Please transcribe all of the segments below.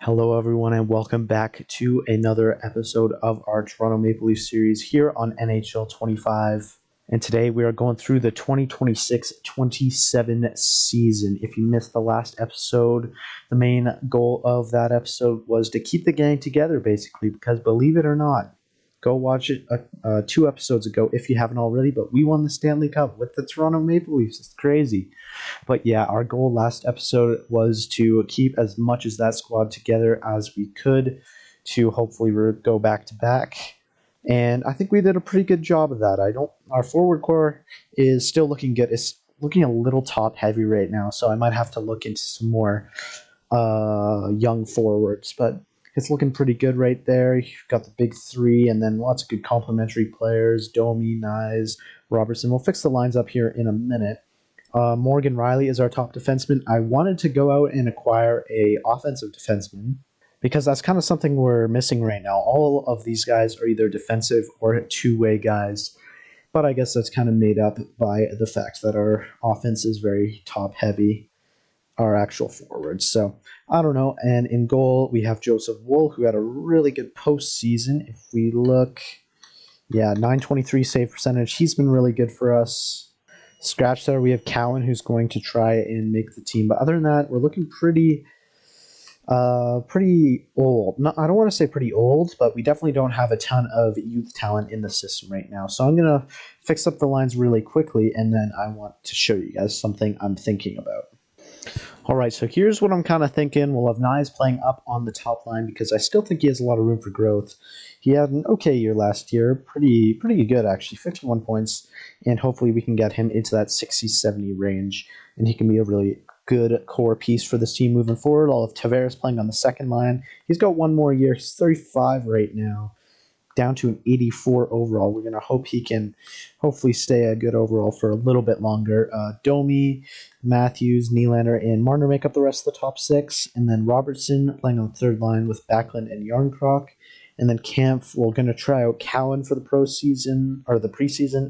Hello, everyone, and welcome back to another episode of our Toronto Maple Leafs series here on NHL 25. And today we are going through the 2026-27 season. If you missed the last episode, the main goal of that episode was to keep the gang together, basically, because believe it or not, go watch it 2 episodes ago if you haven't already, but we won the Stanley Cup with the Toronto Maple Leafs. It's crazy. But yeah, our goal last episode was to keep as much as that squad together as we could to hopefully go back to back. And I think we did a pretty good job of that. Our forward core is still looking good. It's looking a little top heavy right now, so I might have to look into some more young forwards, but it's looking pretty good right there. You've got the big three, and then lots of good complementary players: Domi, Nyes, Robertson. We'll fix the lines up here in a minute. Morgan Riley is our top defenseman. I wanted to go out and acquire a offensive defenseman because that's kind of something we're missing right now. All of these guys are either defensive or two-way guys, but I guess that's kind of made up by the fact that our offense is very top-heavy, our actual forwards. So I don't know. And in goal, we have Joseph Wool, who had a really good postseason. If we look, 923 save percentage. He's been really good for us. Scratch there, we have Cowan, who's going to try and make the team. But other than that, we're looking pretty old. No, I don't want to say pretty old, but we definitely don't have a ton of youth talent in the system right now. So I'm going to fix up the lines really quickly, and then I want to show you guys something I'm thinking about. All right, so here's what I'm kind of thinking. We'll have Nyes playing up on the top line because I still think he has a lot of room for growth. He had an okay year last year, pretty good actually, 51 points, and hopefully we can get him into that 60-70 range, and he can be a really good core piece for this team moving forward. I'll have Tavares playing on the second line. He's got one more year. He's 35 right now, down to an 84 overall. We're going to hope he can hopefully stay a good overall for a little bit longer. Domi, Matthews, Nylander, and Marner make up the rest of the top 6. And then Robertson playing on the third line with Backlund and Yarncroc. And then Kampf, we're going to try out Cowan for the preseason,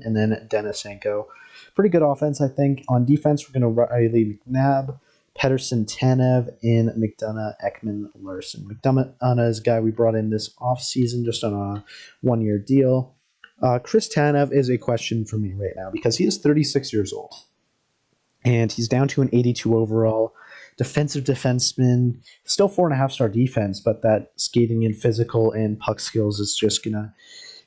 and then Denisenko. Pretty good offense, I think. On defense, we're going to Riley McNabb, Pedersen, Tanev, and McDonough, Ekman, Larson. McDonough is a guy we brought in this offseason just on a one-year deal. Chris Tanev is a question for me right now because he is 36 years old. And he's down to an 82 overall. Defensive defenseman, still 4.5-star defense, but that skating and physical and puck skills is just going to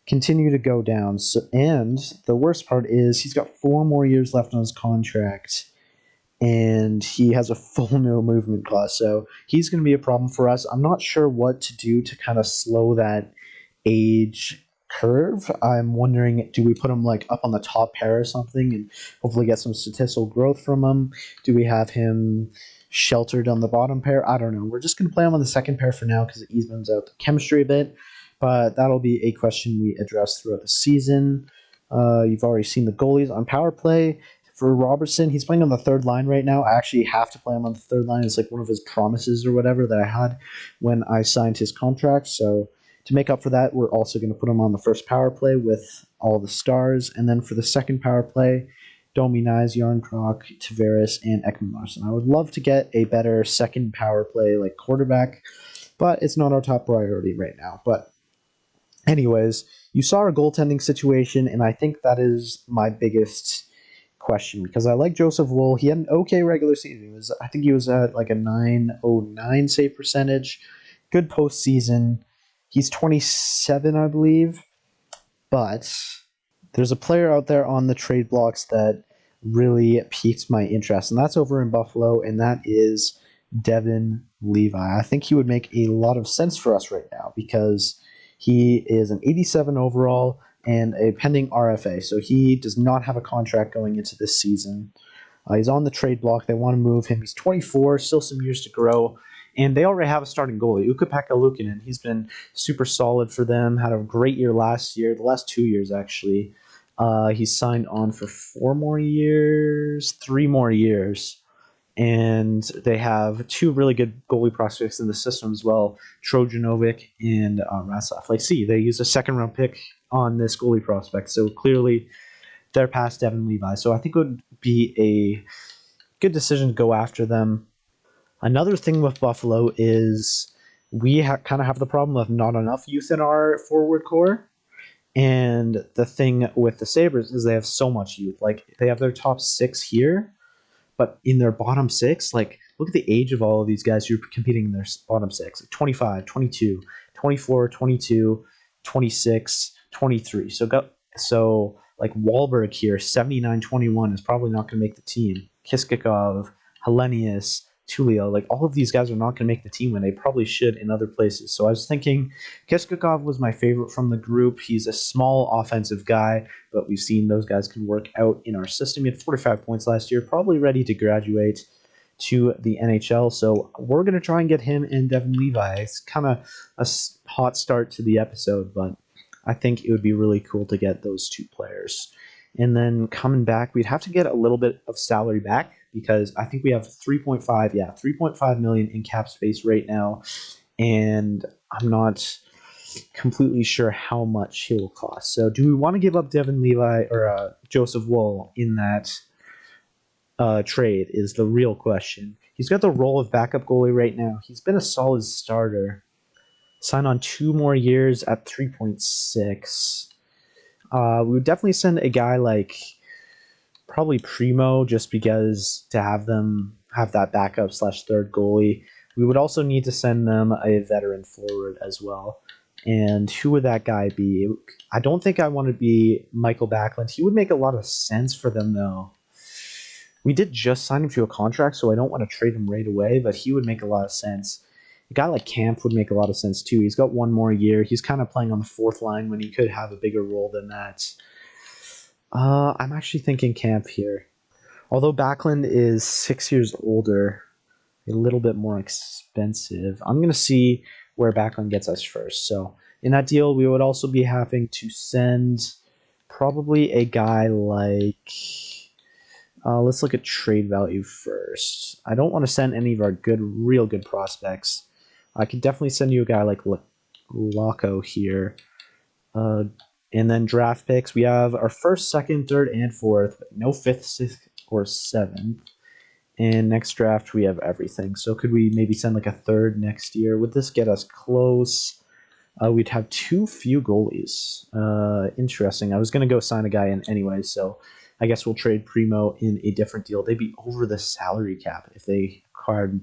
continue to go down. And the worst part is he's got 4 more years left on his contract, and he has a full no movement clause, so he's going to be a problem for us. I'm not sure what to do to kind of slow that age curve. I'm wondering, do we put him up on the top pair or something and hopefully get some statistical growth from him? Do we have him sheltered on the bottom pair? I don't know. We're just going to play him on the second pair for now because it evens out the chemistry a bit, but that'll be a question we address throughout the season. You've already seen the goalies on power play. For Robertson, he's playing on the third line right now. I actually have to play him on the third line. It's like one of his promises or whatever that I had when I signed his contract. So to make up for that, we're also going to put him on the first power play with all the stars. And then for the second power play, Domi, Nyes, Yarncroc, Tavares, and Ekman Larson. I would love to get a better second power play quarterback, but it's not our top priority right now. But anyways, you saw our goaltending situation, and I think that is my biggest question because I like Joseph Wool. He had an okay regular season. I think he was at a 909 save percentage. Good postseason. He's 27, I believe. But there's a player out there on the trade blocks that really piqued my interest, and that's over in Buffalo, and that is Devin Levi. I think he would make a lot of sense for us right now because he is an 87 overall and a pending RFA, so he does not have a contract going into this season. He's on the trade block. They want to move him. He's 24, still some years to grow, and they already have a starting goalie, Ukko-Pekka Luukkonen. He's been super solid for them, had a great year last year, the last 2 years actually. He's signed on for 3 more years, and they have 2 really good goalie prospects in the system as well, Trojanovic and Rassaf. See, they used a second-round pick on this goalie prospect, so clearly they're past Devin Levi. So I think it would be a good decision to go after them. Another thing with Buffalo is we kind of have the problem of not enough youth in our forward core. And the thing with the Sabres is they have so much youth. Like, they have their top six here, but in their bottom six, like, look at the age of all of these guys who are competing in their bottom six. Like 25, 22, 24, 22, 26, 23. So like Wahlberg here, 79, 21 is probably not going to make the team. Kiskikov, Hellenius, Tulio, like all of these guys are not going to make the team when they probably should in other places. So I was thinking Kiskikov was my favorite from the group. He's a small offensive guy, but we've seen those guys can work out in our system. He had 45 points last year, probably ready to graduate to the NHL. So we're going to try and get him and Devin Levi. It's kind of a hot start to the episode, but I think it would be really cool to get those two players. And then coming back, we'd have to get a little bit of salary back because I think we have 3.5 million in cap space right now. And I'm not completely sure how much he will cost. So do we want to give up Devin Levi or Joseph Woll in that trade is the real question. He's got the role of backup goalie right now. He's been a solid starter. Sign on 2 more years at 3.6. We would definitely send a guy like probably Primo just because to have them have that backup / third goalie. We would also need to send them a veteran forward as well. And who would that guy be? I don't think I want to be Michael Backlund. He would make a lot of sense for them, though. We did just sign him to a contract, so I don't want to trade him right away, but he would make a lot of sense. A guy like Camp would make a lot of sense, too. He's got 1 more year. He's kind of playing on the 4th line when he could have a bigger role than that. I'm actually thinking Camp here. Although Backlund is 6 years older, a little bit more expensive. I'm going to see where Backlund gets us first. So in that deal, we would also be having to send probably a guy like... let's look at trade value first. I don't want to send any of our real good prospects. I could definitely send you a guy like Laco here. And then draft picks. We have our 1st, 2nd, 3rd, and 4th, but no 5th, 6th, or 7th. And next draft, we have everything. So could we maybe send like a 3rd next year? Would this get us close? We'd have too few goalies. Interesting. I was going to go sign a guy in anyway, so I guess we'll trade Primo in a different deal. They'd be over the salary cap if they acquired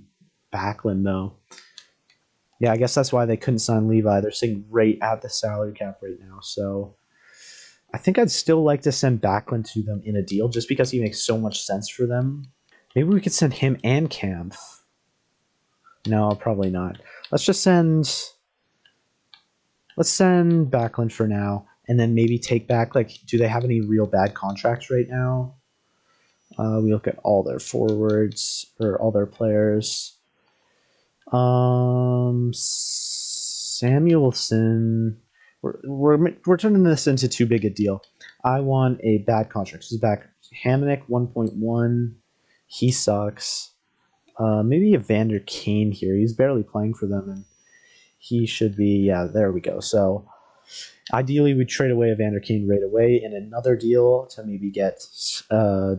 Backlund, though. Yeah, I guess that's why they couldn't sign Levi. They're sitting right at the salary cap right now. So I think I'd still like to send Backlund to them in a deal just because he makes so much sense for them. Maybe we could send him and Kampf. No, probably not. Let's send Backlund for now, and then maybe take back, like, do they have any real bad contracts right now? We look at all their forwards, or all their players. Samuelson, we're turning this into too big a deal. I want a bad contract. This is back. Hamonic 1.1. He sucks. Maybe Evander Kane here. He's barely playing for them, and he should be. Yeah, there we go. So ideally, we'd trade away Evander Kane right away in another deal to maybe get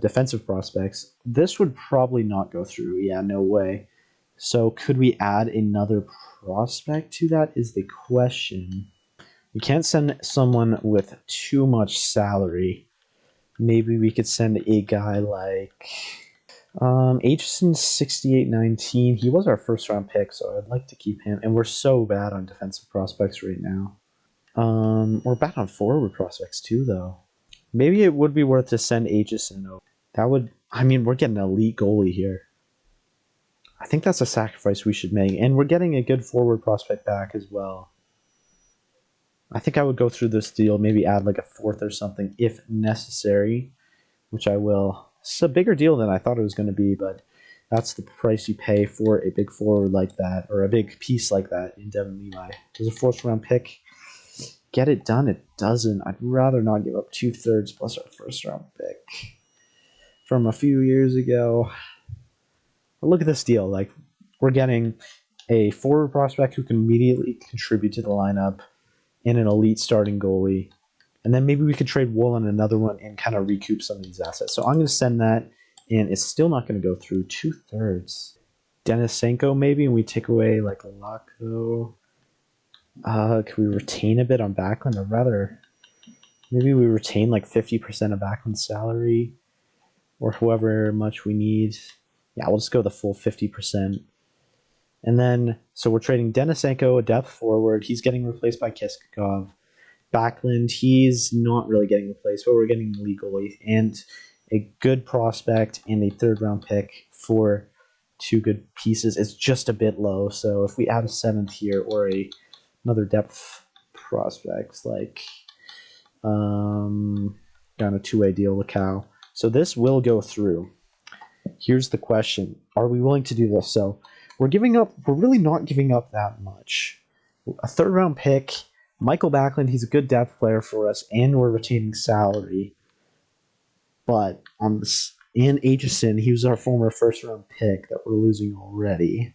defensive prospects. This would probably not go through. Yeah, no way. So could we add another prospect to that is the question. We can't send someone with too much salary. Maybe we could send a guy like Aitchison 6819. He was our 1st round pick, so I'd like to keep him. And we're so bad on defensive prospects right now. We're bad on forward prospects too, though. Maybe it would be worth to send Aitchison over. That would, I mean, we're getting an elite goalie here. I think that's a sacrifice we should make. And we're getting a good forward prospect back as well. I think I would go through this deal, maybe add like a 4th or something if necessary, which I will. It's a bigger deal than I thought it was going to be, but that's the price you pay for a big forward like that, or a big piece like that in Devin Levi. There's a 4th round pick. Get it done? It doesn't. I'd rather not give up 2/3 plus our 1st round pick from a few years ago. But look at this deal. Like, we're getting a forward prospect who can immediately contribute to the lineup and an elite starting goalie. And then maybe we could trade Wool on another one and kind of recoup some of these assets. So I'm going to send that, and it's still not going to go through 2/3. Denisenko maybe, and we take away like Lako. Can we retain a bit on Backlund? Or rather, maybe we retain like 50% of Backlund's salary, or however much we need. Yeah, we'll just go the full 50%. And then, so we're trading Denisenko, a depth forward. He's getting replaced by Kiskakov. Backlund, he's not really getting replaced, but we're getting legally and a good prospect and a third-round pick for two good pieces. It's just a bit low, so if we add a seventh here or another depth prospect, like down a two-way deal with Cal. So this will go through. Here's the question. Are we willing to do this? So we're really not giving up that much. A third-round pick, Michael Backlund, he's a good depth player for us, and we're retaining salary. But on this, and Aitchison, he was our former first-round pick that we're losing already.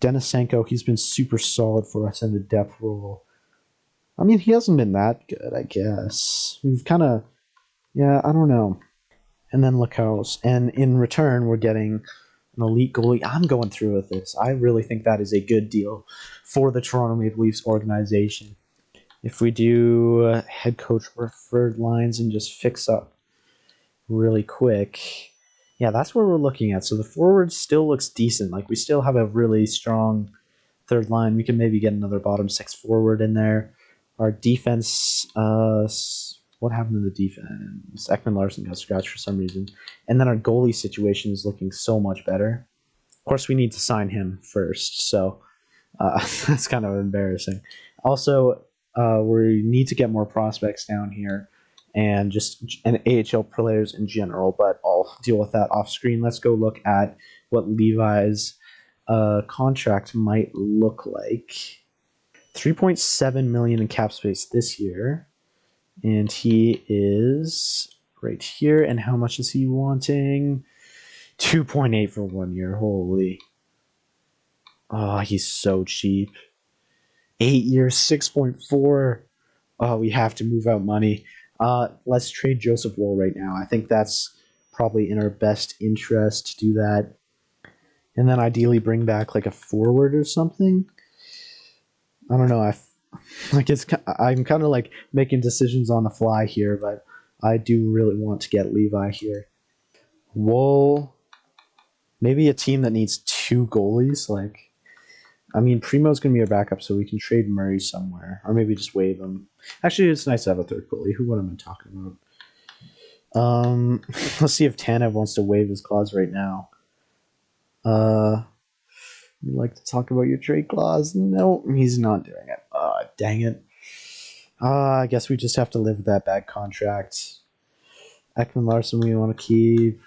Denisenko, he's been super solid for us in the depth role. I mean, he hasn't been that good, I guess. We've kind of, yeah, I don't know. And then Lacoste. And in return, we're getting an elite goalie. I'm going through with this. I really think that is a good deal for the Toronto Maple Leafs organization. If we do head coach preferred lines and just fix up really quick, yeah, that's what we're looking at. So the forward still looks decent. Like, we still have a really strong third line. We can maybe get another bottom six forward in there. Our defense, what happened to the defense? Ekman Larson got scratched for some reason. And then our goalie situation is looking so much better. Of course, we need to sign him first, so that's kind of embarrassing. Also, we need to get more prospects down here and AHL players in general, but I'll deal with that off screen. Let's go look at what Levi's contract might look like. $3.7 million in cap space this year, and he is right here. And how much is he wanting? 2.8 for 1 year. Holy. Oh, he's so cheap. 8 years, 6.4. Oh, we have to move out money. Let's trade Joseph Woll right now. I think that's probably in our best interest to do that. And then ideally bring back like a forward or something. I don't know. I'm kind of like making decisions on the fly here, but I do really want to get Levi here. Woll, maybe a team that needs two goalies. Like, I mean, Primo's going to be our backup, so we can trade Murray somewhere, or maybe just waive him. Actually, it's nice to have a third goalie. What am I talking about? Let's see if Tanev wants to waive his clause right now. You like to talk about your trade clause? No, he's not doing it. Dang it. I guess we just have to live with that bad contract. Ekman Larson we want to keep.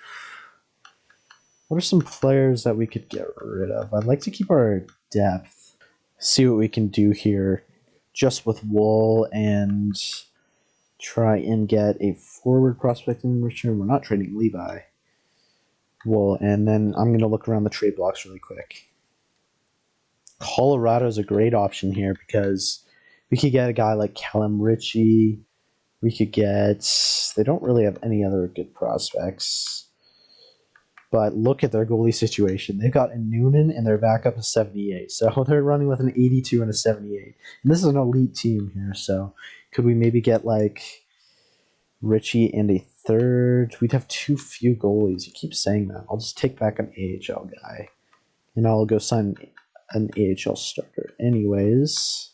What are some players that we could get rid of? I'd like to keep our depth. See what we can do here just with Woll and try and get a forward prospect in return. We're not trading Levi. Woll, and then I'm going to look around the trade blocks really quick. Colorado is a great option here because we could get a guy like Callum Ritchie. We could get... They don't really have any other good prospects. But look at their goalie situation. They've got a Noonan and their backup is 78. So they're running with an 82 and a 78. And this is an elite team here. So could we maybe get like Ritchie and a third? We'd have too few goalies. You keep saying that. I'll just take back an AHL guy. And I'll go sign an AHL starter. Anyways,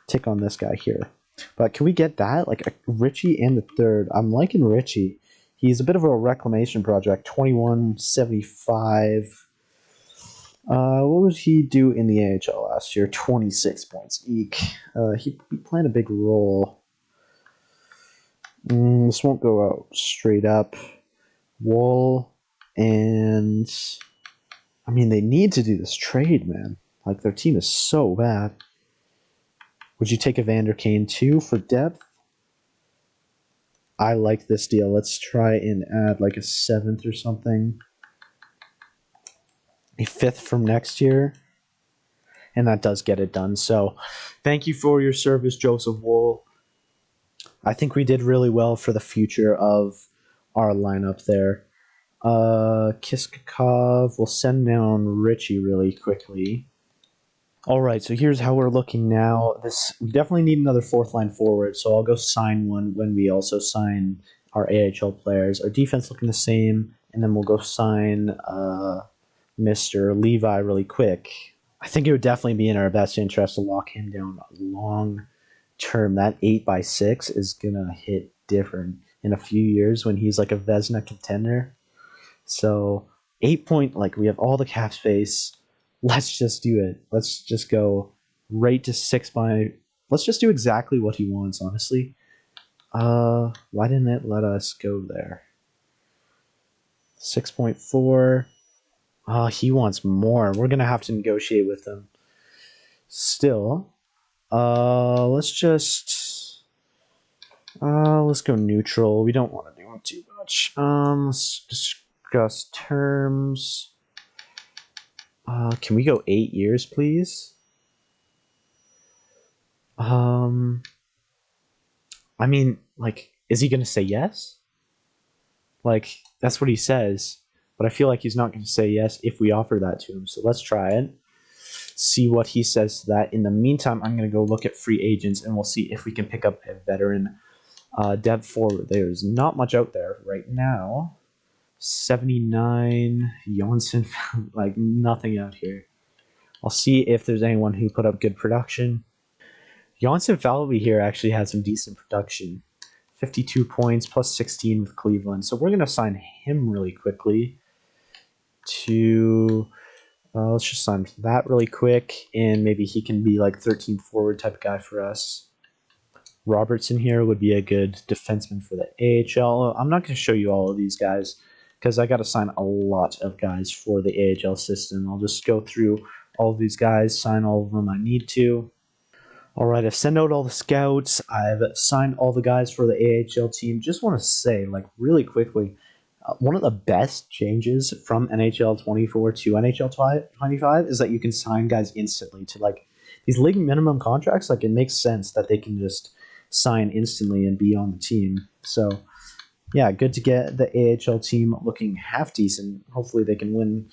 take on this guy here. But can we get that? Like a Ritchie and a third. I'm liking Ritchie. He's a bit of a reclamation project. 21.75. What would he do in the AHL last year? 26 points. Eek. He'd be playing a big role. This won't go out straight up. Woll and... I mean, they need to do this trade, man. Like, their team is so bad. Would you take Evander Kane too for depth? I like this deal. Let's try and add like a 7th or something. A 5th from next year. And that does get it done. So, thank you for your service, Joseph Woll. I think we did really well for the future of our lineup there. Kiskakov. We'll send down Richie really quickly. All right, so here's how we're looking now. We definitely need another fourth line forward, so I'll go sign one when we also sign our AHL players. Our defense looking the same, and then we'll go sign Mr. Levi really quick. I think it would definitely be in our best interest to lock him down long term. That 8x6 is gonna hit different in a few years when he's like a Vezina contender. So 8 point, like, we have all the cap space. Let's just do it. Let's just go right to 6 by. Let's just do exactly what he wants, honestly. Why didn't it let us go there? 6.4. He wants more. We're gonna have to negotiate with him. Still, let's go neutral. We don't want to do too much. Let's discuss terms. Can we go 8 years, please? I mean, like, is he gonna say yes? Like, that's what he says, but I feel like he's not gonna say yes if we offer that to him. So let's try it. See what he says to that. In the meantime, I'm gonna go look at free agents, and we'll see if we can pick up a veteran depth forward. There's not much out there right now. 79 Johnson, like nothing out here. I'll see if there's anyone who put up good production. Janssen Falvey here actually had some decent production. 52 points plus 16 with Cleveland. So we're going to sign him really quickly to... let's just sign that really quick, and maybe he can be like 13th forward type of guy for us. Robertson here would be a good defenseman for the AHL. I'm not going to show you all of these guys because I got to sign a lot of guys for the AHL system. I'll just go through all of these guys, sign all of them I need to. All right, I've sent out all the scouts. I've signed all the guys for the AHL team. Just want to say, like, really quickly, one of the best changes from NHL 24 to NHL 25 is that you can sign guys instantly to, like, these league minimum contracts. Like, it makes sense that they can just sign instantly and be on the team. So, yeah, good to get the AHL team looking half decent. Hopefully they can win,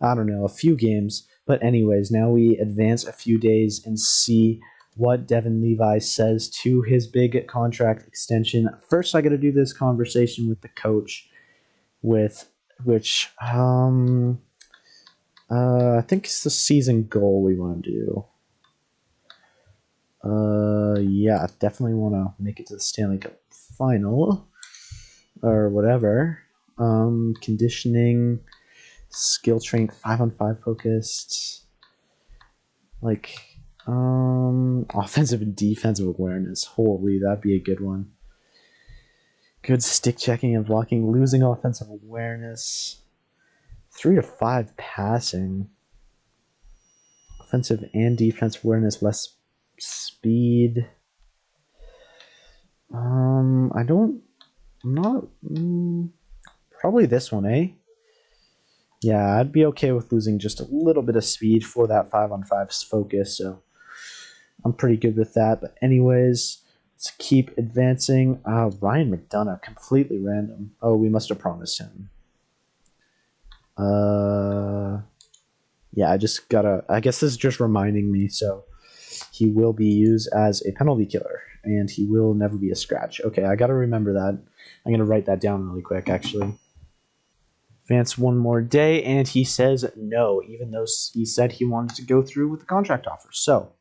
I don't know, a few games. But anyways, now we advance a few days and see what Devin Levi says to his big contract extension. First, I got to do this conversation with the coach, I think it's the season goal we want to do. Yeah, definitely want to make it to the Stanley Cup final or whatever. Conditioning, skill strength, 5-on-5 focused, like, offensive and defensive awareness. Holy, that'd be a good one. Good stick checking and blocking, losing offensive awareness. 3 to 5 passing. Offensive and defensive awareness, less speed. Probably this one, eh? Yeah, I'd be okay with losing just a little bit of speed for that 5-on-5 focus, so I'm pretty good with that. But anyways, let's keep advancing. Ryan McDonough, completely random. Oh, we must have promised him. Yeah, I guess this is just reminding me, so he will be used as a penalty killer, and he will never be a scratch. Okay, I gotta remember that. I'm gonna write that down really quick, actually. Advance one more day, and he says no, even though he said he wanted to go through with the contract offer. So,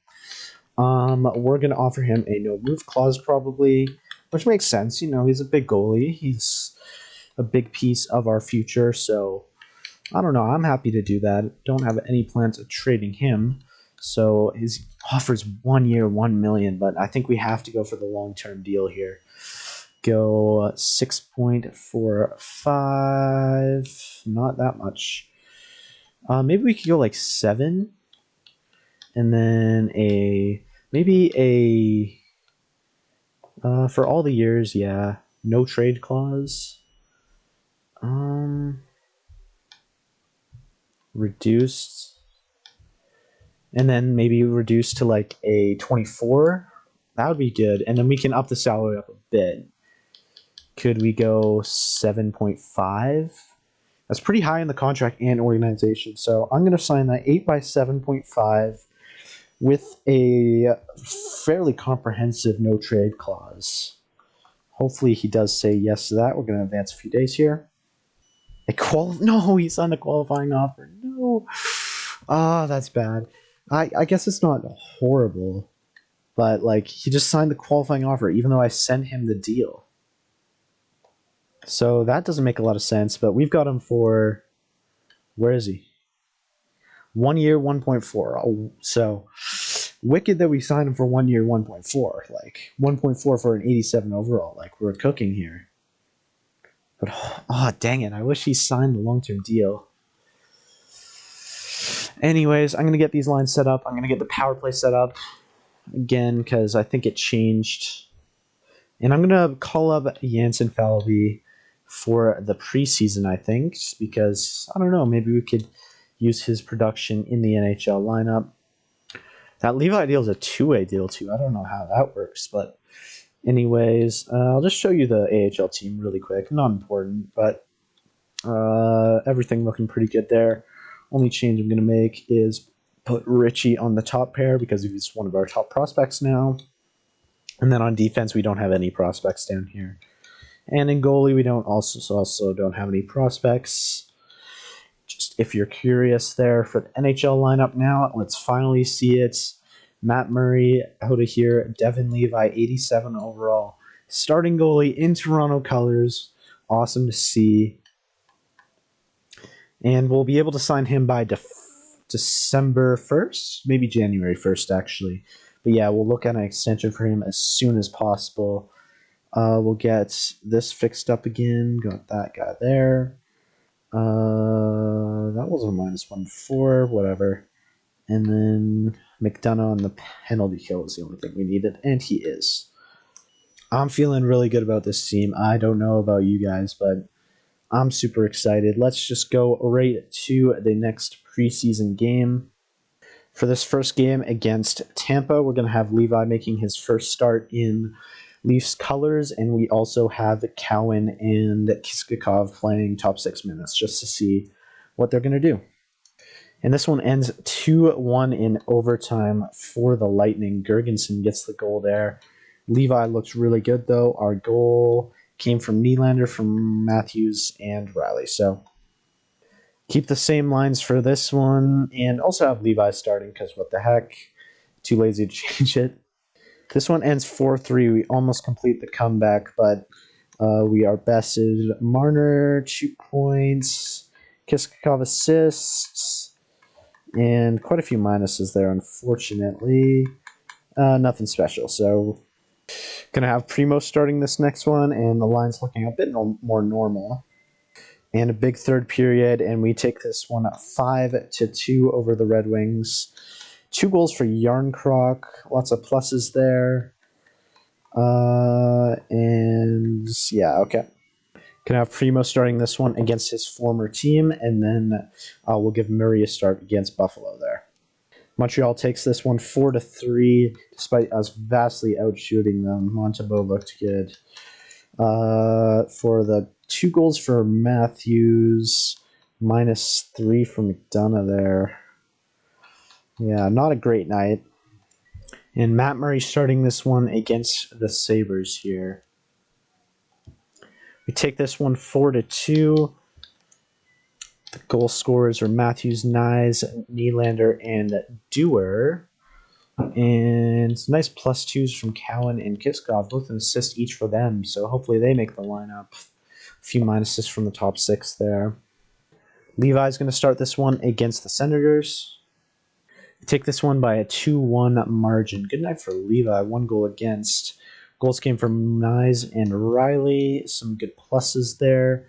we're gonna offer him a no move clause probably, which makes sense. You know, he's a big goalie. He's a big piece of our future. So, I don't know. I'm happy to do that. Don't have any plans of trading him. So his offer's 1 year, $1 million, but I think we have to go for the long-term deal here. Go 6.45, not that much. Maybe we could go like 7, and then for all the years, yeah, no trade clause. Reduced, and then maybe reduced to like a 24. That would be good, and then we can up the salary up a bit. Could we go 7.5? That's pretty high in the contract and organization. So I'm going to sign that 8 by 7.5 with a fairly comprehensive no trade clause. Hopefully he does say yes to that. We're going to advance a few days here. No, he signed a qualifying offer. No. Ah, that's bad. I guess it's not horrible, but like he just signed the qualifying offer even though I sent him the deal. So that doesn't make a lot of sense, but we've got him for, where is he? 1 year, 1.4. Oh, so wicked that we signed him for 1 year, 1.4. Like 1.4 for an 87 overall. Like we're cooking here. But oh dang it! I wish he signed the long-term deal. Anyways, I'm gonna get these lines set up. I'm gonna get the power play set up again because I think it changed. And I'm gonna call up Jansen Falvey for the preseason, I think, just because I don't know, maybe we could use his production in the NHL lineup. That Levi deal is a two-way deal too. I don't know how that works, but anyways, I'll just show you the AHL team really quick. Not important, but everything looking pretty good there. Only change I'm gonna make is put Richie on the top pair because he's one of our top prospects now. And then on defense, we don't have any prospects down here. And in goalie, we don't also don't have any prospects. Just if you're curious there for the NHL lineup now, let's finally see it. Matt Murray out of here. Devin Levi, 87 overall. Starting goalie in Toronto colors. Awesome to see. And we'll be able to sign him by December 1st, maybe January 1st, actually. But yeah, we'll look at an extension for him as soon as possible. We'll get this fixed up again. Got that guy there. That was a -1 before, whatever. And then McDonough on the penalty kill was the only thing we needed, and he is. I'm feeling really good about this team. I don't know about you guys, but I'm super excited. Let's just go right to the next preseason game. For this first game against Tampa, we're going to have Levi making his first start in Leafs colors, and we also have Cowan and Kiskakov playing top 6 minutes just to see what they're going to do. And this one ends 2-1 in overtime for the Lightning. Gergensen gets the goal there. Levi looks really good, though. Our goal came from Nylander, from Matthews, and Riley. So keep the same lines for this one, and also have Levi starting because what the heck, too lazy to change it. This one ends 4-3. We almost complete the comeback, but we are bested. Marner, 2 points. Kiskakov assists, and quite a few minuses there, unfortunately. Nothing special, so going to have Primo starting this next one, and the line's looking a bit more normal. And a big third period, and we take this one 5-2 over the Red Wings. 2 goals for Yarncroc, lots of pluses there. And yeah, okay. Can have Primo starting this one against his former team, and then we'll give Murray a start against Buffalo there. Montreal takes this one 4-3, despite us vastly outshooting them. Montembeault looked good. For the 2 goals for Matthews, -3 for McDonough there. Yeah, not a great night. And Matt Murray starting this one against the Sabres here. We take this one 4-2. The goal scorers are Matthews, Nyes, Nylander, and Dewar. And nice +2s from Cowan and Kiskov, both an assist each for them. So hopefully they make the lineup. A few minuses from the top 6 there. Levi's going to start this one against the Senators. Take this one by a 2-1 margin. Good night for Levi. 1 goal against. Goals came from Nyes and Riley. Some good pluses there.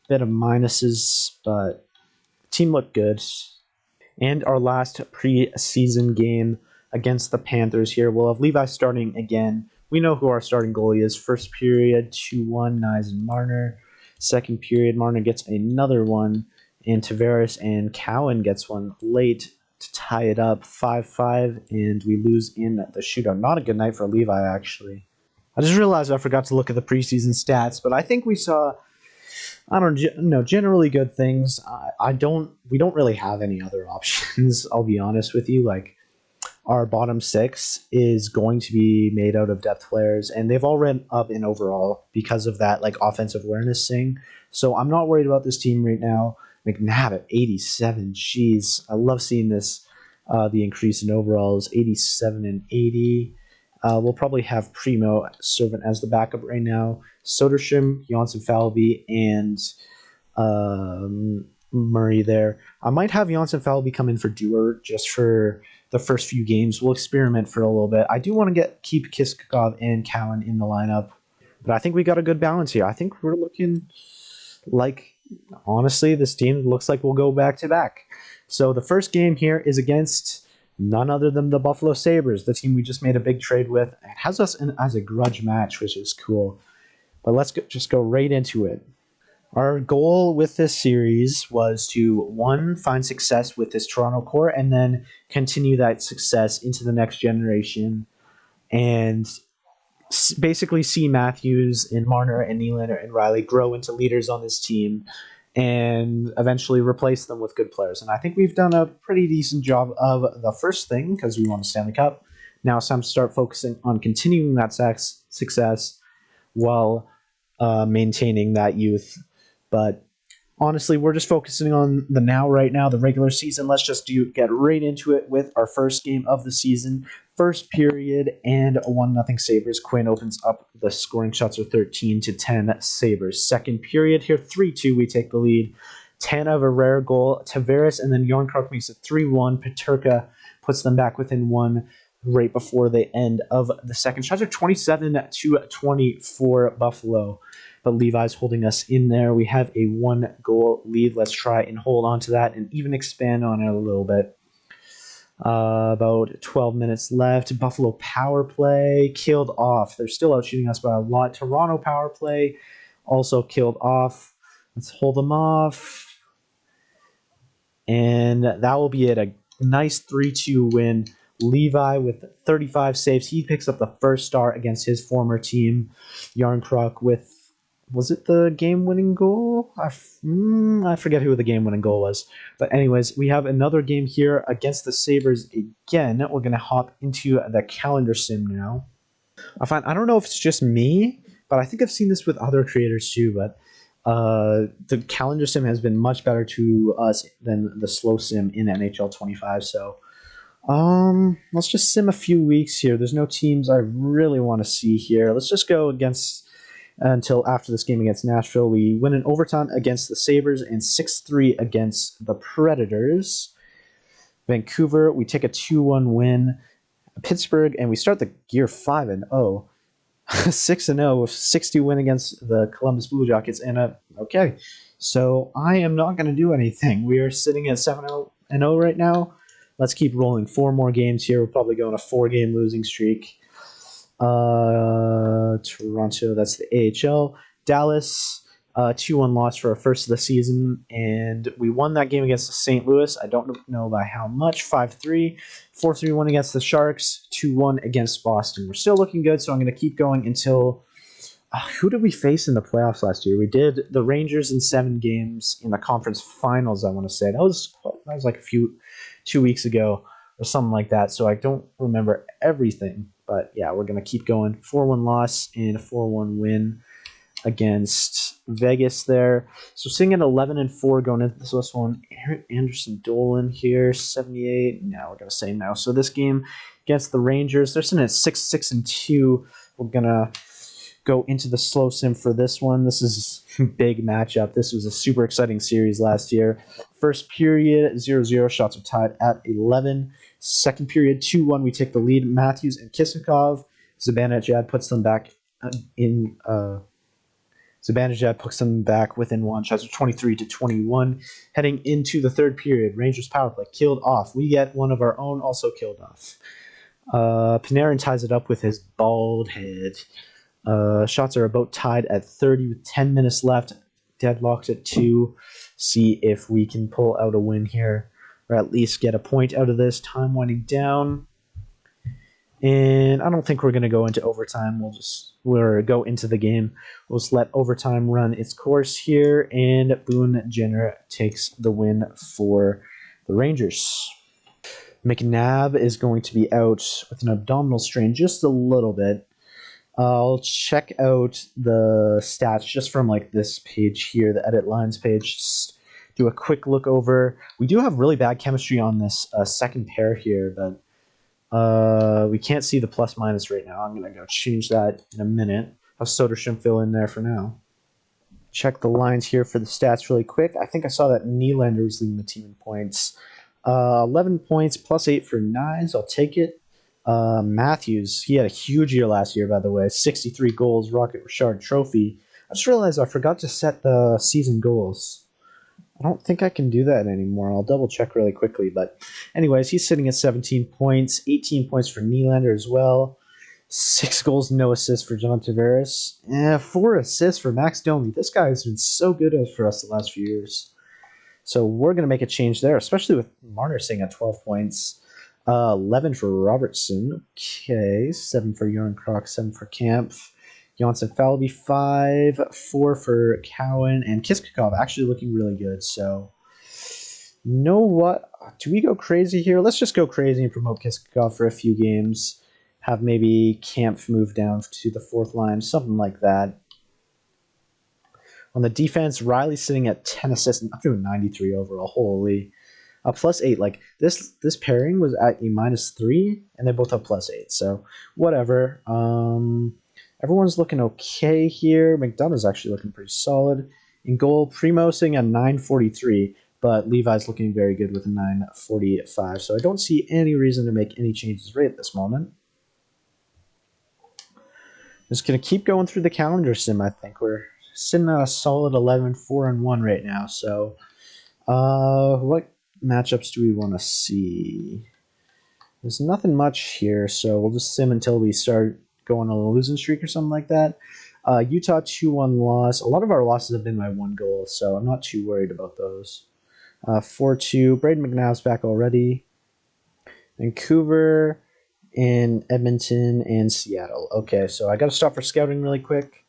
Bit of minuses, but the team looked good. And our last preseason game against the Panthers here. We'll have Levi starting again. We know who our starting goalie is. First period, 2-1, Nyes and Marner. Second period, Marner gets another one. And Tavares and Cowan gets one late to tie it up 5-5. And we lose in the shootout. Not a good night for Levi, actually. I just realized I forgot to look at the preseason stats, but I think we saw I don't know. Generally good things. I don't. We don't really have any other options. I'll be honest with you. Like our bottom six is going to be made out of depth players, and they've all ran up in overall because of that like offensive awareness thing. So I'm not worried about this team right now. McNabb at 87. Jeez, I love seeing this. The increase in overalls, 87 and 80. We'll probably have Primo Servant as the backup right now. Soderstrom, Janssen Falvey, and Murray there. I might have Janssen Falvey come in for Dewar just for the first few games. We'll experiment for a little bit. I do want to keep Kiskov and Cowan in the lineup, but I think we got a good balance here. I think we're looking like, honestly, this team looks like we'll go back to back. So the first game here is against none other than the Buffalo Sabres, the team we just made a big trade with. It has us as a grudge match, which is cool. But let's just go right into it. Our goal with this series was to, one, find success with this Toronto core, and then continue that success into the next generation, and basically see Matthews and Marner and Nylander and Riley grow into leaders on this team, and eventually replace them with good players. And I think we've done a pretty decent job of the first thing because we won the Stanley Cup. Now it's time to start focusing on continuing that success while maintaining that youth. But honestly, we're just focusing on the now right now, the regular season. Let's just get right into it with our first game of the season. First period and a 1-0 Sabres. Quinn opens up. The scoring shots are 13-10 Sabres. Second period here, 3-2. We take the lead. Tanev a rare goal. Tavares and then Yarncroc makes it 3-1. Peterka puts them back within one right before the end of the second. Shots are 27-20 for Buffalo, but Levi's holding us in there. We have a 1-goal lead. Let's try and hold on to that and even expand on it a little bit. About 12 minutes left. Buffalo power play killed off. They're still out shooting us by a lot. Toronto power play also killed off. Let's hold them off. And that will be it. A nice 3-2 win. Levi with 35 saves. He picks up the first star against his former team. Yarncroc with, was it the game-winning goal? I forget who the game-winning goal was. But anyways, we have another game here against the Sabres again. We're going to hop into the calendar sim now. I don't know if it's just me, but I think I've seen this with other creators too, but the calendar sim has been much better to us than the slow sim in NHL 25, so let's just sim a few weeks here. There's no teams I really want to see here. Let's just go against until after this game against Nashville. We win in overtime against the Sabres and 6-3 against the Predators. Vancouver, we take a 2-1 win. Pittsburgh, and we start the year 5-0. 6-0 with 60 win against the Columbus Blue Jackets. And okay, so I am not going to do anything. We are sitting at 7-0 right now. Let's keep rolling. 4 more games here. We'll probably go on a 4-game losing streak. Toronto, that's the AHL. Dallas, 2-1 loss for our first of the season, and we won that game against St. Louis. I don't know by how much. 5-3. 4-3-1 against the Sharks. 2-1 against Boston. We're still looking good, so I'm going to keep going until... who did we face in the playoffs last year? We did the Rangers in 7 games in the conference finals, I want to say. That was like 2 weeks ago or something like that, so I don't remember everything. But yeah, we're going to keep going. 4-1 loss and a 4-1 win against Vegas there. So sitting at 11-4 going into this one. Anderson Dolan here, 78. Now we're going to say no. So this game against the Rangers, they're sitting at 6-2. We're going to go into the slow sim for this one. This is a big matchup. This was a super exciting series last year. First period, 0-0. Shots are tied at 11. Second period, 2-1. We take the lead. Matthews and Kisakov. Zibanejad puts them back in... Zibanejad puts them back within one. Shots are 23-21. Heading into the third period, Rangers power play killed off. We get one of our own also killed off. Panarin ties it up with his bald head. Shots are about tied at 30 with 10 minutes left. Deadlocked at 2. See if we can pull out a win here, or at least get a point out of this. Time winding down. And I don't think we're going to go into overtime. We'll go into the game. We'll just let overtime run its course here, and Boone Jenner takes the win for the Rangers. McNabb is going to be out with an abdominal strain just a little bit. I'll check out the stats just from like this page here, the edit lines page. Just do a quick look over. We do have really bad chemistry on this second pair here, but we can't see the plus minus right now. I'm going to go change that in a minute. Have Soderstrom fill in there for now. Check the lines here for the stats really quick. I think I saw that Nylander was leading the team in points. 11 points, plus 8 for Knies. I'll take it. Matthews, he had a huge year last year, by the way. 63 goals, Rocket Richard Trophy. I just realized I forgot to set the season goals. I don't think I can do that anymore. I'll double check really quickly. But anyways, he's sitting at 17 points, 18 points for Nylander as well. 6 goals, no assists for John Tavares. 4 assists for Max Domi. This guy has been so good for us the last few years. So we're going to make a change there, especially with Marner sitting at 12 points. 11 for Robertson. Okay, 7 for Joran Krok, 7 for Kampf. Janssen Falvey, 5, 4 for Cowan, and Kiskakov actually looking really good. So, you know what? Do we go crazy here? Let's just go crazy and promote Kiskakov for a few games. Have maybe Kampf move down to the 4th line, something like that. On the defense, Riley's sitting at 10 assists and up to a 93 overall. Holy. Plus 8. Like this pairing was at a -3, and they both have plus 8. So whatever. Everyone's looking okay here. McDonough's actually looking pretty solid. In goal, Primo sitting at 943, but Levi's looking very good with a 945. So I don't see any reason to make any changes right at this moment. Just gonna keep going through the calendar sim. I think we're sitting at a solid 11, 4-1 right now. So, what matchups do we want to see? There's nothing much here, so we'll just sim until we start going on a losing streak or something like that. Utah 2-1 loss. A lot of our losses have been by 1 goal, so I'm not too worried about those. 4-2. Braden McNabb's back already. Vancouver and Edmonton and Seattle. Okay, so I got to stop for scouting really quick.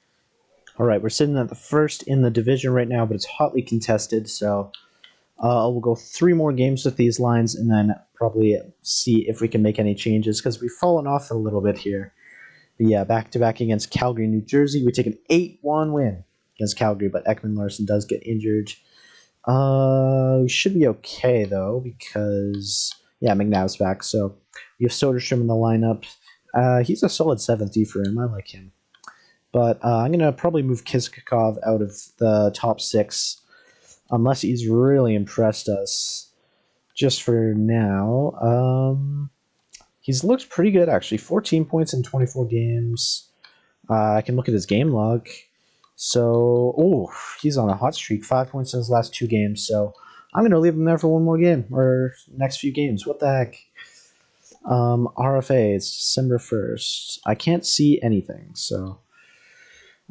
All right, we're sitting at the 1st in the division right now, but it's hotly contested, so we'll go 3 more games with these lines and then probably see if we can make any changes because we've fallen off a little bit here. But yeah, back-to-back against Calgary, New Jersey. We take an 8-1 win against Calgary, but Ekman-Larsson does get injured. We should be okay, though, because, yeah, McNabb's back, so we have Soderstrom in the lineup. He's a solid 7th D for him. I like him. But I'm going to probably move Kiskakov out of the top 6 unless he's really impressed us just for now. He's looked pretty good, actually. 14 points in 24 games. I can look at his game log. So, he's on a hot streak. 5 points in his last 2 games. So, I'm going to leave him there for 1 more game, or next few games. What the heck? RFA, it's December 1st. I can't see anything, so...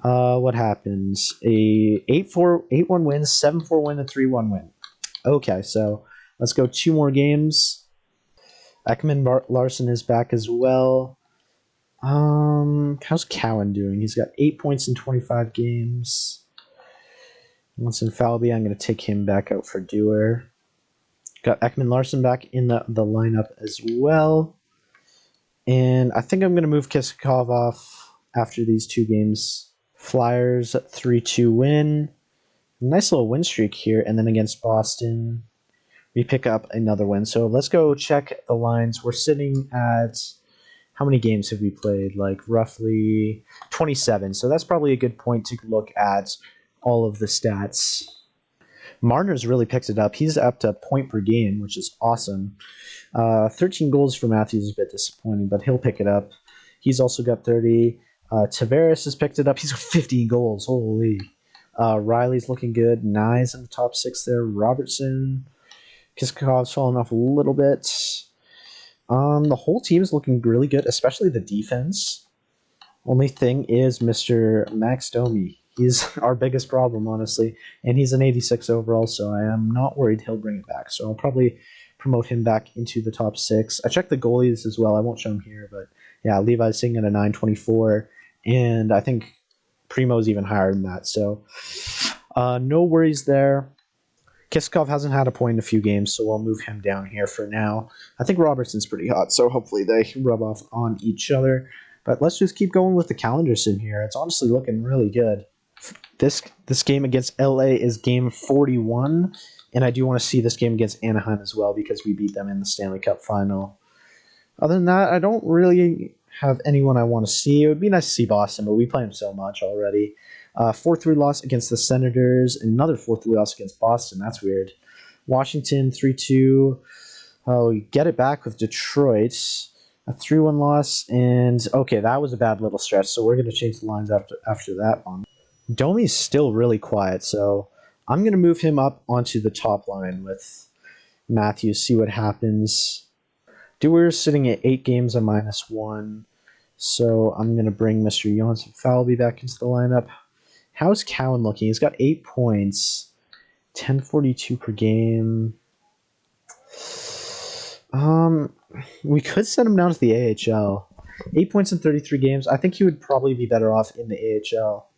what happens? A 8-1 win, 7-4 win, a 3-1 win. Okay, so let's go 2 more games. Ekman-Larsson is back as well. How's Cowan doing? He's got 8 points in 25 games. Once in Falvey, I'm going to take him back out for Dewar. Got Ekman-Larsson back in the lineup as well. And I think I'm going to move Kiskakov off after these 2 games. Flyers 3-2 win. Nice little win streak here. And then against Boston, we pick up another win. So let's go check the lines. We're sitting at, how many games have we played? Like roughly 27. So that's probably a good point to look at all of the stats. Marner's really picked it up. He's up to a point per game, which is awesome. 13 goals for Matthews is a bit disappointing, but he'll pick it up. He's also got 30. Tavares has picked it up. He's got 15 goals. Holy. Riley's looking good. Knies in the top 6 there. Robertson. Kiskakov's fallen off a little bit. The whole team is looking really good, especially the defense. Only thing is Mr. Max Domi. He's our biggest problem, honestly. And he's an 86 overall, so I am not worried he'll bring it back. So I'll probably promote him back into the top 6. I checked the goalies as well. I won't show him here, but Yeah, Levi's sitting at a 924, and I think Primo's even higher than that. So no worries there. Kiskov hasn't had a point in a few games, so we'll move him down here for now. I think Robertson's pretty hot, so hopefully they rub off on each other. But let's just keep going with the calendar sim here. It's honestly looking really good. This game against LA is game 41, and I do want to see this game against Anaheim as well because we beat them in the Stanley Cup final. Other than that, I don't really have anyone I want to see. It would be nice to see Boston, but we play them so much already. 4-3 loss against the Senators. Another 4-3 loss against Boston. That's weird. Washington 3-2. Oh, you get it back with Detroit. A 3-1 loss. And, okay, that was a bad little stretch, so we're going to change the lines after that one. Domi's still really quiet, so I'm going to move him up onto the top line with Matthews, see what happens. Deweer's sitting at 8 games, a -1. So I'm going to bring Mr. Johansson Falby back into the lineup. How's Cowan looking? He's got 8 points, 1042 per game. We could send him down to the AHL. 8 points in 33 games. I think he would probably be better off in the AHL.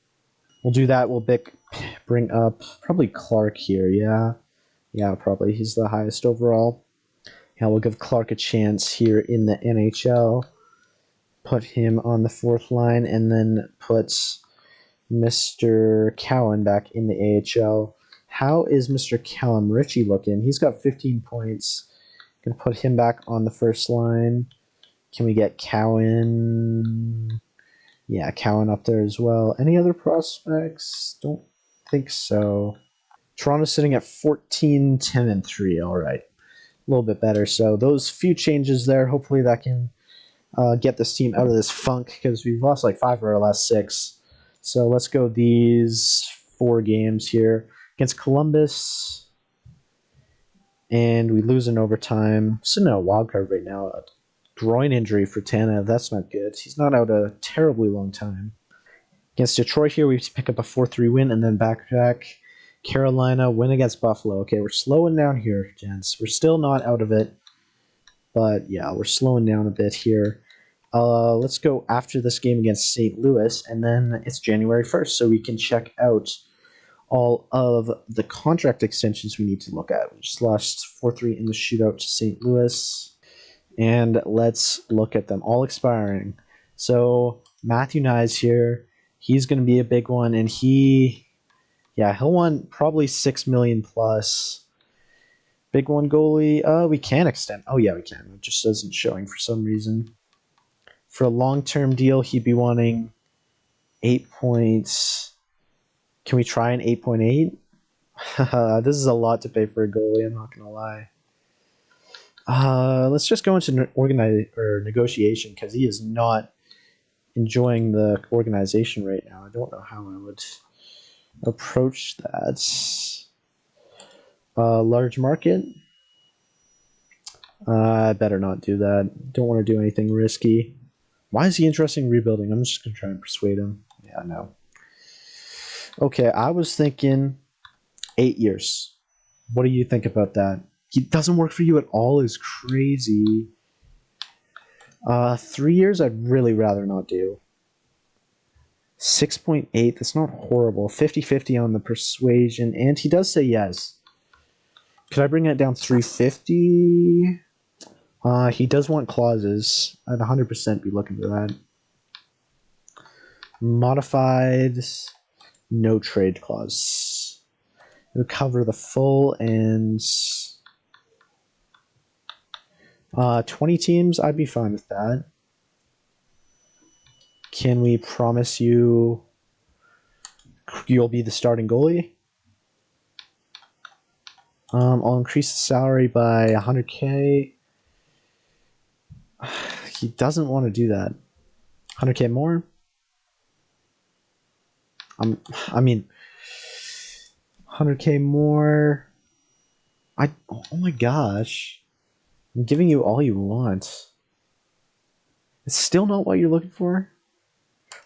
We'll do that. We'll bring up probably Clark here. Yeah, probably. He's the highest overall. Yeah, we'll give Clark a chance here in the NHL. Put him on the 4th line, and then put Mr. Cowan back in the AHL. How is Mr. Callum Ritchie looking? He's got 15 points. Gonna put him back on the 1st line. Can we get Cowan? Yeah, Cowan up there as well. Any other prospects? Don't think so. Toronto's sitting at 14, 10, and 3. All right. A little bit better. So those few changes there, hopefully that can get this team out of this funk because we've lost like 5 of our last 6. So let's go these 4 games here against Columbus, and we lose in overtime. Sitting at a wild card right now. A groin injury for Tanev. That's not good. He's not out a terribly long time. Against Detroit here, we pick up a 4-3 win and then backtrack. Carolina, win against Buffalo. Okay, we're slowing down here, gents. We're still not out of it, but yeah, we're slowing down a bit here. Let's go after this game against St. Louis, and then it's January 1st, so we can check out all of the contract extensions we need to look at. We just lost 4-3 in the shootout to St. Louis, and let's look at them all expiring. So Matthew Nyes here, he's going to be a big one, and he'll want probably $6 million plus. Big one goalie, we can extend. Oh yeah, we can. It just isn't showing for some reason. For a long-term deal, he'd be wanting 8 points. Can we try an 8.8? This is a lot to pay for a goalie, I'm not going to lie. Let's just go into negotiation because he is not enjoying the organization right now. I don't know how I would approach that. Large market. I better not do that. Don't want to do anything risky. Why is he interested in rebuilding? I'm just going to try and persuade him. Yeah, no. Okay, I was thinking 8 years. What do you think about that? He doesn't work for you at all is crazy. 3 years I'd really rather not do. 6.8, that's not horrible. 50-50 on the persuasion, and he does say yes. Could I bring it down 350? He does want clauses. I'd 100% be looking for that. Modified, no trade clause. It would cover the full and 20 teams. I'd be fine with that. Can we promise you'll be the starting goalie? I'll increase the salary by 100K. He doesn't want to do that. 100K more? I mean, 100K more. Oh my gosh. I'm giving you all you want. It's still not what you're looking for?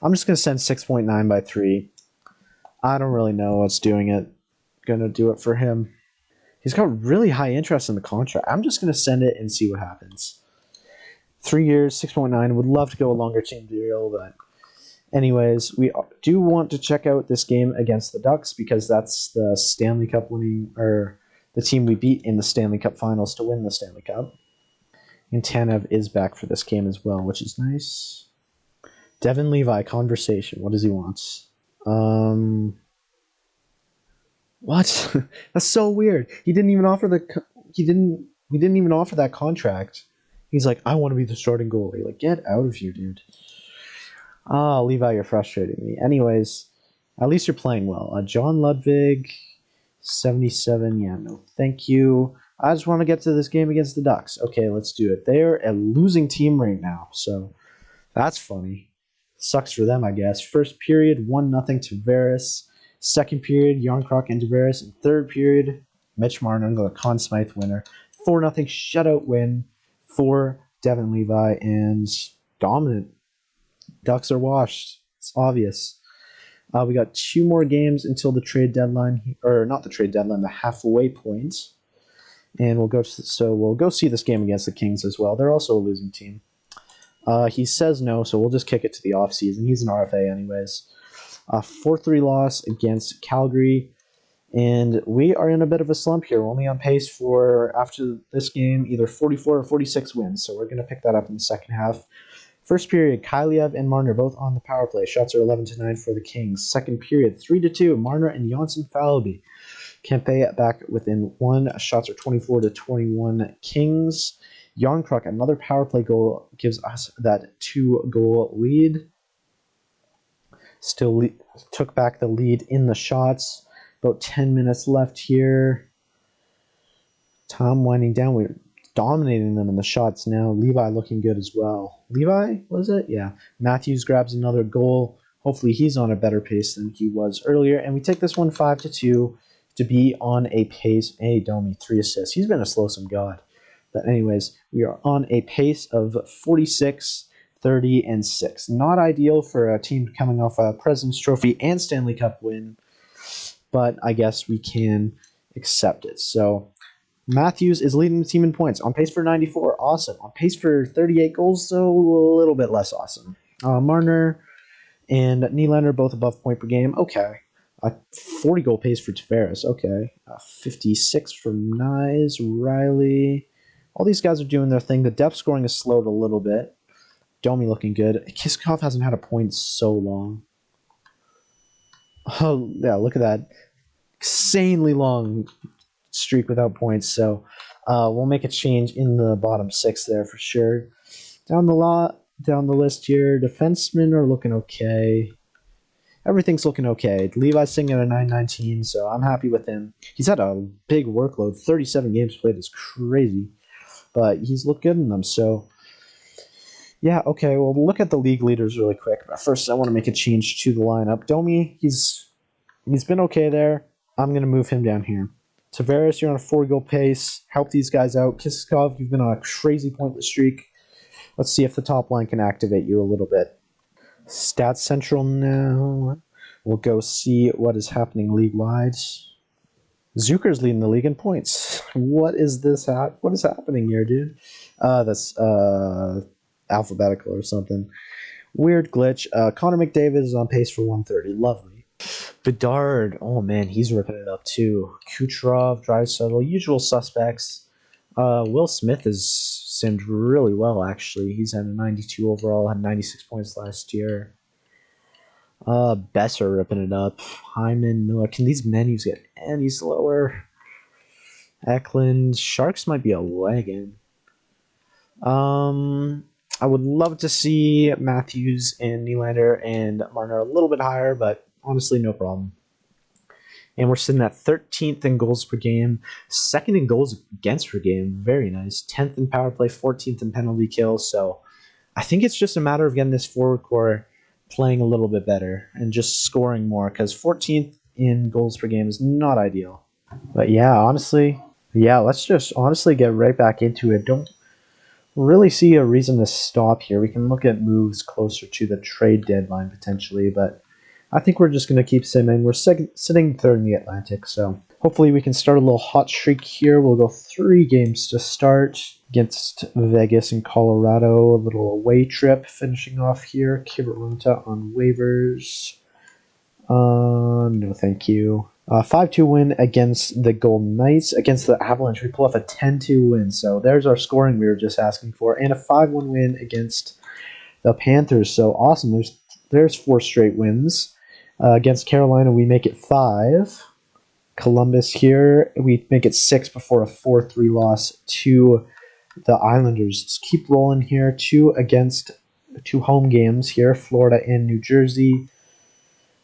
I'm just going to send 6.9 by 3. I don't really know what's doing it. Going to do it for him. He's got really high interest in the contract. I'm just going to send it and see what happens. 3 years, 6.9. Would love to go a longer team deal, but anyways, we do want to check out this game against the Ducks because that's the Stanley Cup winning, or the team we beat in the Stanley Cup finals to win the Stanley Cup. And Tanev is back for this game as well, which is nice. Devin Levi, conversation. What does he want? What? That's so weird. He didn't even offer we didn't even offer that contract. He's like, I want to be the starting goalie. Like, get out of here, dude. Levi, you're frustrating me. Anyways, at least you're playing well. John Ludwig, 77. Yeah, no, thank you. I just want to get to this game against the Ducks. Okay, let's do it. They're a losing team right now, so that's funny. Sucks for them, I guess. First period, 1-0 to Tavares. Second period, Yarncroc and Tavares. And third period, Mitch Marner, the Conn Smythe winner. 4-0 shutout win for Devin Levi, and dominant. Ducks are washed. It's obvious. We got 2 more games until the trade deadline, or not the trade deadline, the halfway point. And we'll go see this game against the Kings as well. They're also a losing team. He says no, so we'll just kick it to the offseason. He's an RFA anyways. 4-3 loss against Calgary. And we are in a bit of a slump here. We're only on pace for, after this game, either 44 or 46 wins. So we're going to pick that up in the second half. First period, Kyliev and Marner both on the power play. Shots are 11-9 for the Kings. Second period, 3-2, Marner and Janssen Falby. Kempe back within 1. Shots are 24-21 Kings. Yarncroc, another power play goal, gives us that 2-goal lead. Still took back the lead in the shots. About 10 minutes left here. Tom winding down. We're dominating them in the shots now. Levi looking good as well. Levi, was it? Yeah. Matthews grabs another goal. Hopefully he's on a better pace than he was earlier. And we take this one 5-2 to be on a pace. Hey, Domi, 3 assists. He's been a slow-some god. But anyways, we are on a pace of 46, 30, and 6. Not ideal for a team coming off a President's Trophy and Stanley Cup win, but I guess we can accept it. So Matthews is leading the team in points. On pace for 94, awesome. On pace for 38 goals, so a little bit less awesome. Marner and Nylander both above point per game. Okay. 40-goal pace for Tavares. Okay. 56 from Nyes, Riley. All these guys are doing their thing. The depth scoring has slowed a little bit. Domi looking good. Kiskov hasn't had a point so long. Oh, yeah, look at that. Insanely long streak without points. So we'll make a change in the bottom 6 there for sure. Down the list here, defensemen are looking okay. Everything's looking okay. Levi's sitting at a 919, so I'm happy with him. He's had a big workload. 37 games played is crazy. But he's looked good in them, so yeah, okay, well, look at the league leaders really quick. But first, I want to make a change to the lineup. Domi, he's been okay there. I'm going to move him down here. Tavares, you're on a 4-goal pace. Help these guys out. Kiskov, you've been on a crazy pointless streak. Let's see if the top line can activate you a little bit. Stats Central now. We'll go see what is happening league-wide. Zucker's leading the league in points. What is this? What is happening here, dude? That's alphabetical or something. Weird glitch. Connor McDavid is on pace for 130. Lovely. Bedard. Oh, man, he's ripping it up, too. Kucherov, Draisaitl, usual suspects. Will Smith has simmed really well, actually. He's at a 92 overall, had 96 points last year. Besser ripping it up. Hyman, Miller. Can these menus get any slower? Eklund. Sharks might be a wagon. I would love to see Matthews and Nylander and Marner a little bit higher, but honestly, no problem. And we're sitting at 13th in goals per game, 2nd in goals against per game. Very nice. 10th in power play, 14th in penalty kills. So I think it's just a matter of getting this forward core playing a little bit better and just scoring more, because 14th in goals per game is not ideal. But yeah, honestly, let's just honestly get right back into it. Don't really see a reason to stop here. We can look at moves closer to the trade deadline potentially, but I think we're just going to keep simming. We're sitting 3rd in the Atlantic, so hopefully we can start a little hot streak here. We'll go 3 games to start. against Vegas and Colorado. A little away trip finishing off here. Kivarunta on waivers. No, thank you. 5-2 win against the Golden Knights. Against the Avalanche, we pull off a 10-2 win. So there's our scoring we were just asking for. And a 5-1 win against the Panthers. So awesome. There's 4 straight wins. Against Carolina, we make it 5. Columbus here, we make it 6 before a 4-3 loss to the Islanders. Let's keep rolling here. 2 home games here, Florida and New Jersey.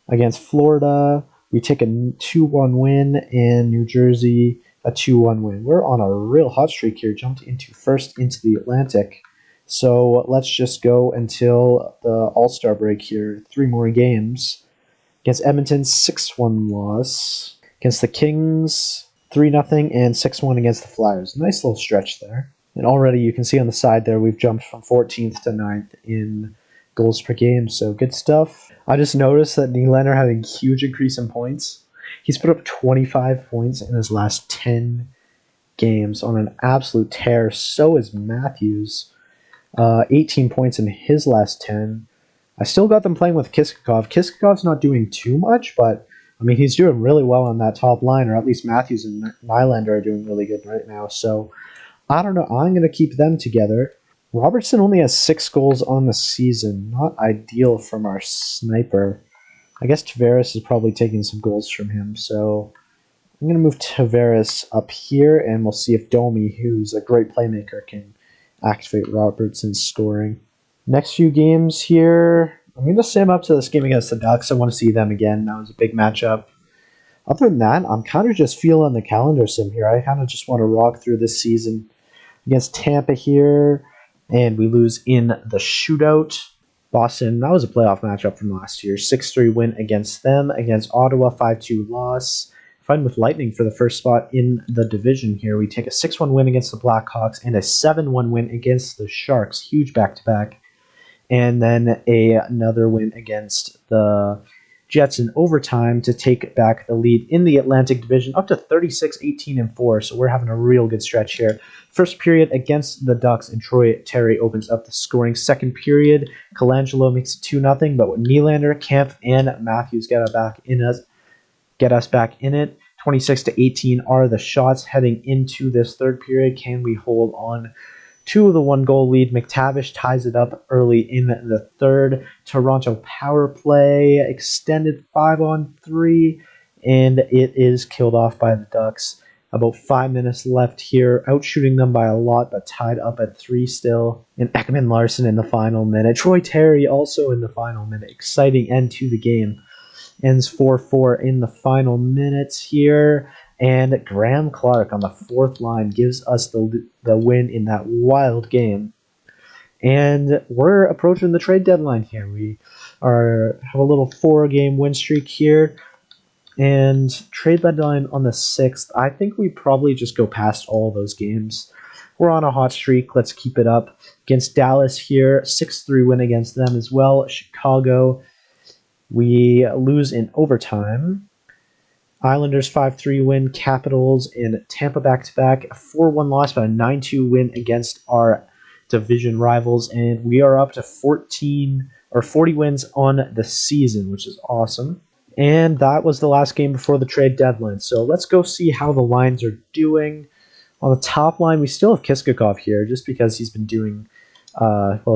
Against Florida, we take a 2-1 win, and New Jersey a 2-1 win. We're on a real hot streak here, jumped into first into the Atlantic. So let's just go until the All-Star break here. 3 more games. Against Edmonton, 6-1 loss. Against the Kings, 3-0, and 6-1 against the Flyers. Nice little stretch there. And already you can see on the side there, we've jumped from 14th to 9th in goals per game, so good stuff. I just noticed that Nylander had a huge increase in points. He's put up 25 points in his last 10 games on an absolute tear. So is Matthews. 18 points in his last 10. I still got them playing with Kiskakov. Kiskakov's not doing too much, but I mean, he's doing really well on that top line, or at least Matthews and Nylander are doing really good right now. So I don't know. I'm going to keep them together. Robertson only has 6 goals on the season. Not ideal from our sniper. I guess Tavares is probably taking some goals from him. So I'm going to move Tavares up here, and we'll see if Domi, who's a great playmaker, can activate Robertson's scoring. Next few games here, I'm going to sim up to this game against the Ducks. I want to see them again. That was a big matchup. Other than that, I'm kind of just feeling the calendar sim here. I kind of just want to rock through this season. Against Tampa here, and we lose in the shootout. Boston, that was a playoff matchup from last year. 6-3 win against them. Against Ottawa, 5-2 loss. Fighting with Lightning for the first spot in the division here. We take a 6-1 win against the Blackhawks and a 7-1 win against the Sharks. Huge back-to-back. And then another win against the Jets in overtime to take back the lead in the Atlantic Division up to 36-18-4. So we're having a real good stretch here. First period against the Ducks, and Troy Terry opens up the scoring. Second period, Colangelo makes it 2-0, but Nylander, Kemp, and Matthews get us back in it. 26-18 are the shots heading into this third period. Can we hold on to the 1-goal lead? McTavish ties it up early in the third. Toronto power play, extended 5-on-3, and it is killed off by the Ducks. About 5 minutes left here, outshooting them by a lot, but tied up at 3 still. And Ekman Larson in the final minute. Troy Terry also in the final minute. Exciting end to the game. Ends 4-4 in the final minutes here. And Graham Clark on the 4th line gives us the win in that wild game. And we're approaching the trade deadline here. We have a little 4-game win streak here. And trade deadline on the 6th. I think we probably just go past all those games. We're on a hot streak. Let's keep it up. Against Dallas here, 6-3 win against them as well. Chicago, we lose in overtime. Islanders 5-3 win. Capitals and Tampa back-to-back. A 4-1 loss, but a 9-2 win against our division rivals. And we are up to 40 wins on the season, which is awesome. And that was the last game before the trade deadline. So let's go see how the lines are doing. On the top line, we still have Kiskakov here, just because he's been doing,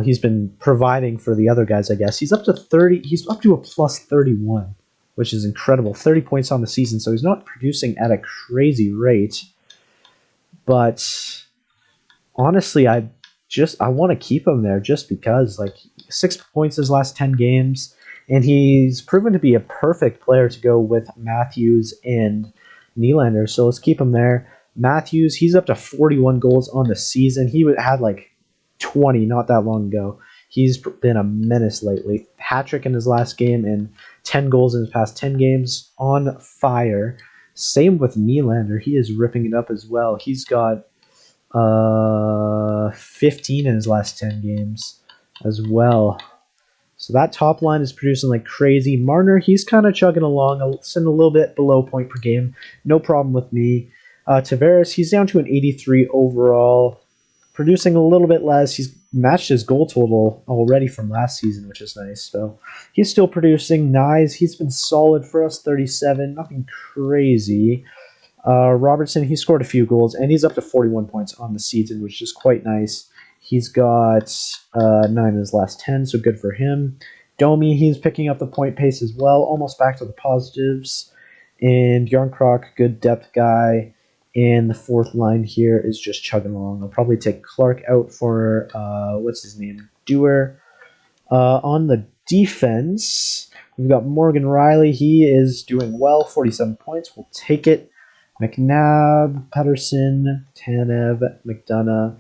he's been providing for the other guys, I guess. He's up to 30. He's up to a plus 31, which is incredible. 30 points on the season, so he's not producing at a crazy rate. But honestly, I want to keep him there just because, 6 points his last 10 games. And he's proven to be a perfect player to go with Matthews and Nylander. So let's keep him there. Matthews, he's up to 41 goals on the season. He had 20 not that long ago. He's been a menace lately. Hat-trick in his last game and 10 goals in his past 10 games. On fire. Same with Nylander. He is ripping it up as well. He's got 15 in his last 10 games as well. So that top line is producing like crazy. Marner, he's kind of chugging along, sitting a little bit below point per game. No problem with me. Tavares, he's down to an 83 overall producing a little bit less. He's matched his goal total already from last season, which is nice. So he's still producing. Nyes, he's been solid for us, 37, nothing crazy. Robertson, he scored a few goals, and he's up to 41 points on the season, which is quite nice. He's got 9 in his last 10, so good for him. Domi, he's picking up the point pace as well, almost back to the positives. And Yarncroc, good depth guy. And the fourth line here is just chugging along. I'll probably take Clark out for, what's his name? Dewar. On the defense, we've got Morgan Riley. He is doing well, 47 points. We'll take it. McNabb, Pedersen, Tanev, McDonough,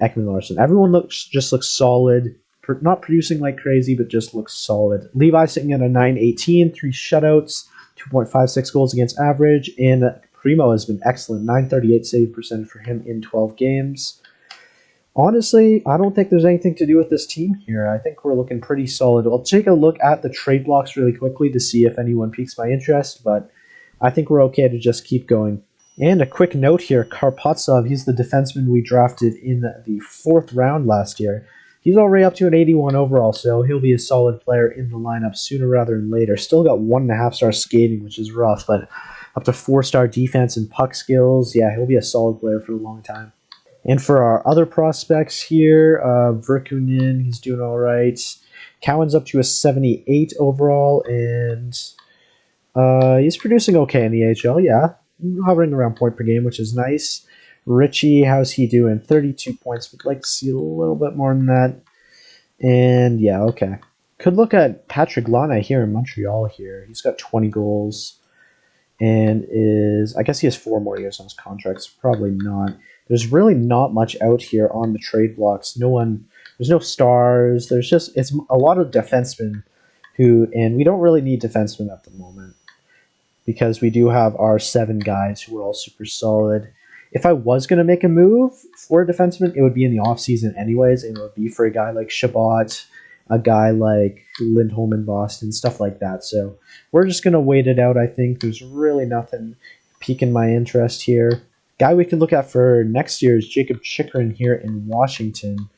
Ekman Larson. Everyone just looks solid. Not producing like crazy, but just looks solid. Levi sitting at a 9.18, 3 shutouts, 2.56 goals against average, and Primo has been excellent, 938 save percentage for him in 12 games. Honestly, I don't think there's anything to do with this team here. I think we're looking pretty solid. I'll take a look at the trade blocks really quickly to see if anyone piques my interest, but I think we're okay to just keep going. And a quick note here, Karpatsov, he's the defenseman we drafted in the 4th round last year. He's already up to an 81 overall, so he'll be a solid player in the lineup sooner rather than later. Still got 1.5-star skating, which is rough, but up to 4-star defense and puck skills. Yeah, he'll be a solid player for a long time. And for our other prospects here, Virkunen, he's doing all right. Cowan's up to a 78 overall, and he's producing okay in the AHL, yeah. Hovering around point per game, which is nice. Richie, how's he doing? 32 points. We'd like to see a little bit more than that. And yeah, okay. Could look at Patrick Laine here in Montreal here. He's got 20 goals and I guess he has 4 more years on his contract, so probably not. There's really not much out here on the trade blocks. There's no stars. It's a lot of defensemen and we don't really need defensemen at the moment, because we do have our 7 guys who are all super solid. If I was going to make a move for a defenseman, it would be in the offseason anyways, and it would be for a guy like Shabbat, a guy like Lindholm in Boston, stuff like that. So we're just going to wait it out, I think. There's really nothing piquing my interest here. Guy we could look at for next year is Jacob Chikrin here in Washington.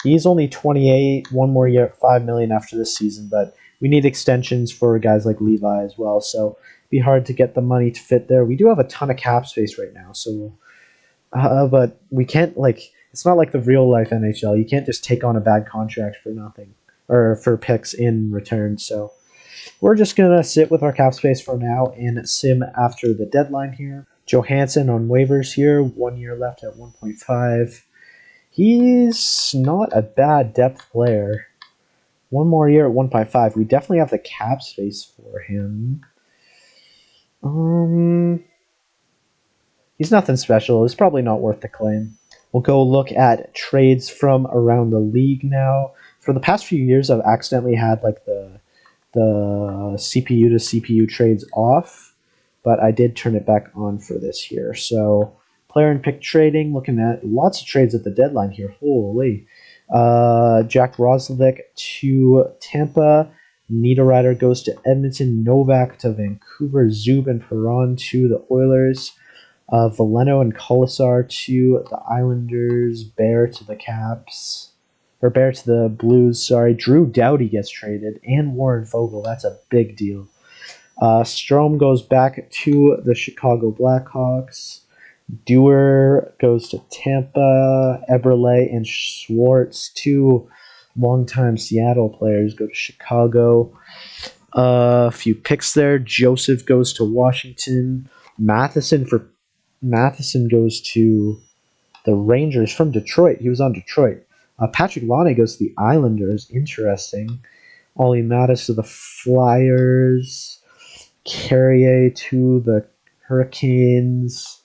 He's only 28, 1 more year at $5 million after this season, but we need extensions for guys like Levi as well, so it'd be hard to get the money to fit there. We do have a ton of cap space right now, so but we can't, it's not like the real life NHL. You can't just take on a bad contract for nothing, or for picks in return. So we're just gonna sit with our cap space for now and sim after the deadline here. Johansson on waivers here, 1 year left at 1.5. He's not a bad depth player. 1 more year at 1.5. We definitely have the cap space for him. He's nothing special. It's probably not worth the claim. We'll go look at trades from around the league now. For the past few years, I've accidentally had the CPU to CPU trades off, but I did turn it back on for this year. So player and pick trading, looking at lots of trades at the deadline here. Holy. Jack Roslovic to Tampa. Niederreiter goes to Edmonton. Novak to Vancouver. Zub and Perron to the Oilers. Veleno and Colasar to the Islanders. Bear to the Caps. Or Bear to the Blues, sorry. Drew Doughty gets traded. And Warren Fogle. That's a big deal. Strome goes back to the Chicago Blackhawks. Dewar goes to Tampa. Eberle and Schwartz, 2 longtime Seattle players, go to Chicago. A few picks there. Joseph goes to Washington. Matheson goes to the Rangers from Detroit. He was on Detroit. Patrick Laine goes to the Islanders. Interesting. Ollie Mattis to the Flyers. Carrier to the Hurricanes.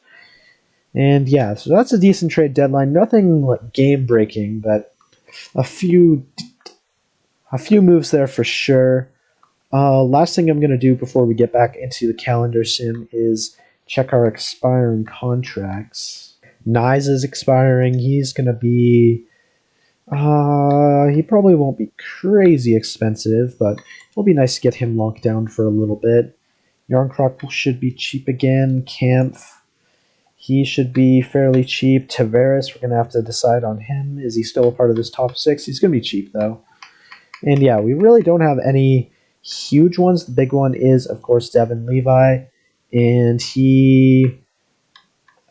And yeah, so that's a decent trade deadline. Nothing like game breaking, but a few moves there for sure. Last thing I'm going to do before we get back into the calendar sim is check our expiring contracts. Nyes is expiring. He's going to be... he probably won't be crazy expensive, but it'll be nice to get him locked down for a little bit. Yarncroc should be cheap again. Kampf, He should be fairly cheap. Tavares, we're going to have to decide on him. Is he still a part of this top 6? He's going to be cheap, though. And yeah, we really don't have any huge ones. The big one is, of course, Devin Levi. And he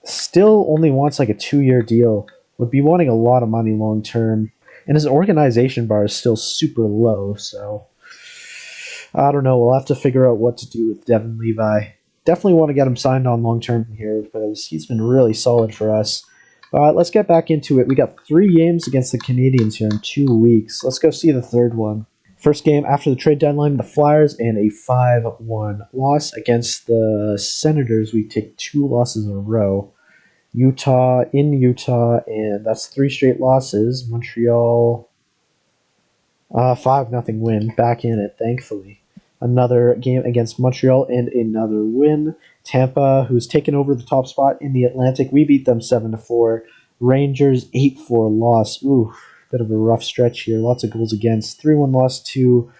still only wants like a 2-year deal. Would be wanting a lot of money long term. And his organization bar is still super low, so I don't know. We'll have to figure out what to do with Devin Levi. Definitely want to get him signed on long term here because he's been really solid for us. Let's get back into it. We got 3 games against the Canadiens here in 2 weeks. Let's go see the third one. First game after the trade deadline, the Flyers, and a 5-1 loss against the Senators. We take 2 losses in a row. Utah, and that's 3 straight losses. Montreal, 5-0 win. Back in it, thankfully. Another game against Montreal and another win. Tampa, who's taken over the top spot in the Atlantic, we beat them 7-4. Rangers, 8-4 loss. Ooh, bit of a rough stretch here. Lots of goals against. 3-1 loss to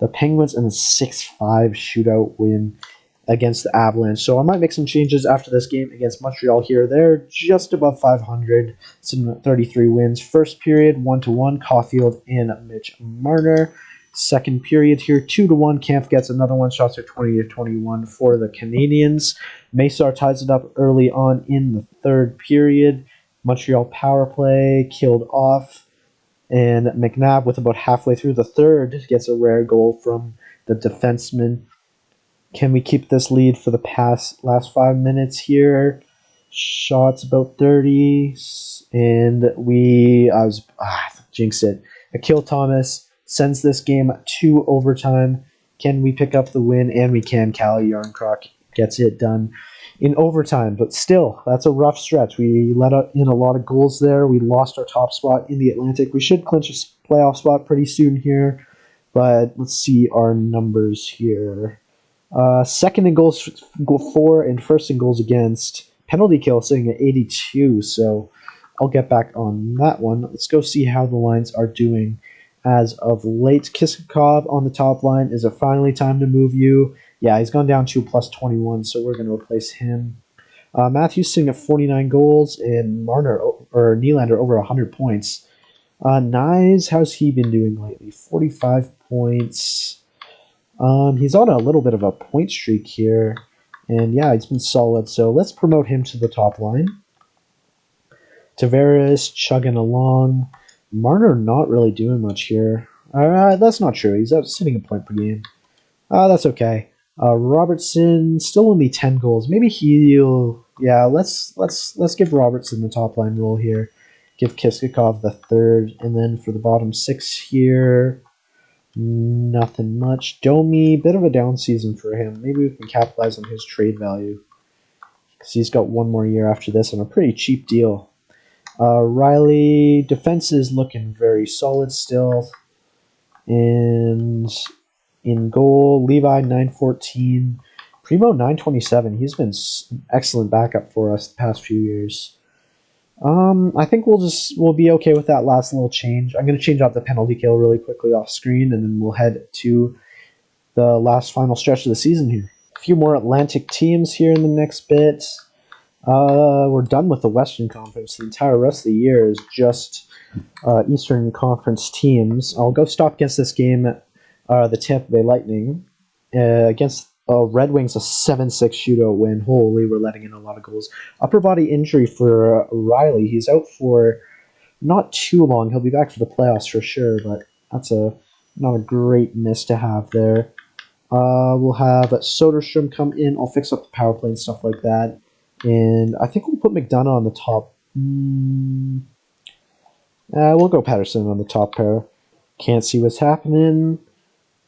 the Penguins and a 6-5 shootout win against the Avalanche. So I might make some changes after this game against Montreal here. They're just above 500, some 33 wins. First period, 1-1, Caulfield and Mitch Marner. Second period here, 2-1. Kampf gets another one. Shots are 20-21 for the Canadiens. Masar ties it up early on in the third period. Montreal power play killed off. And McNabb, with about halfway through the third, gets a rare goal from the defenseman. Can we keep this lead for the last 5 minutes here? Shots about 30. And jinxed it. Akil Thomas sends this game to overtime. Can we pick up the win? And we can. Calle Jarnkrok gets it done in overtime. But still, that's a rough stretch. We let in a lot of goals there. We lost our top spot in the Atlantic. We should clinch a playoff spot pretty soon here. But let's see our numbers here. Second in goals for and first in goals against. Penalty kill sitting at 82. So I'll get back on that one. Let's go see how the lines are doing as of late. Kiskakov on the top line. Is it finally time to move you? Yeah, he's gone down to plus 21, so we're going to replace him. Matthews sitting at 49 goals, and Nylander over 100 points. Nyes, how's he been doing lately? 45 points. He's on a little bit of a point streak here, and yeah, he's been solid, so let's promote him to the top line. Tavares chugging along. Marner not really doing much here. That's not true. He's sitting a point per game. That's okay. Robertson still only 10 goals. Maybe he'll. Yeah, let's give Robertson the top line role here. Give Kiskakov the third, and then for the bottom 6 here, nothing much. Domi, bit of a down season for him. Maybe we can capitalize on his trade value because he's got 1 more year after this on a pretty cheap deal. Riley, defense is looking very solid still. And in goal, Levi, 914. Primo, 927. He's been an excellent backup for us the past few years. I think we'll be okay with that last little change. I'm going to change out the penalty kill really quickly off screen, and then we'll head to the last final stretch of the season here. A few more Atlantic teams here in the next bit. We're done with the Western Conference. The entire rest of the year is just Eastern Conference teams. I'll go stop against this game, the Tampa Bay Lightning. Against Red Wings, a 7-6 shootout win. Holy, we're letting in a lot of goals. Upper body injury for Riley. He's out for not too long. He'll be back for the playoffs for sure, but that's not a great miss to have there. We'll have Soderstrom come in. I'll fix up the power play and stuff like that. And I think we'll put McDonough on the top. We'll go Patterson on the top pair. Can't see what's happening.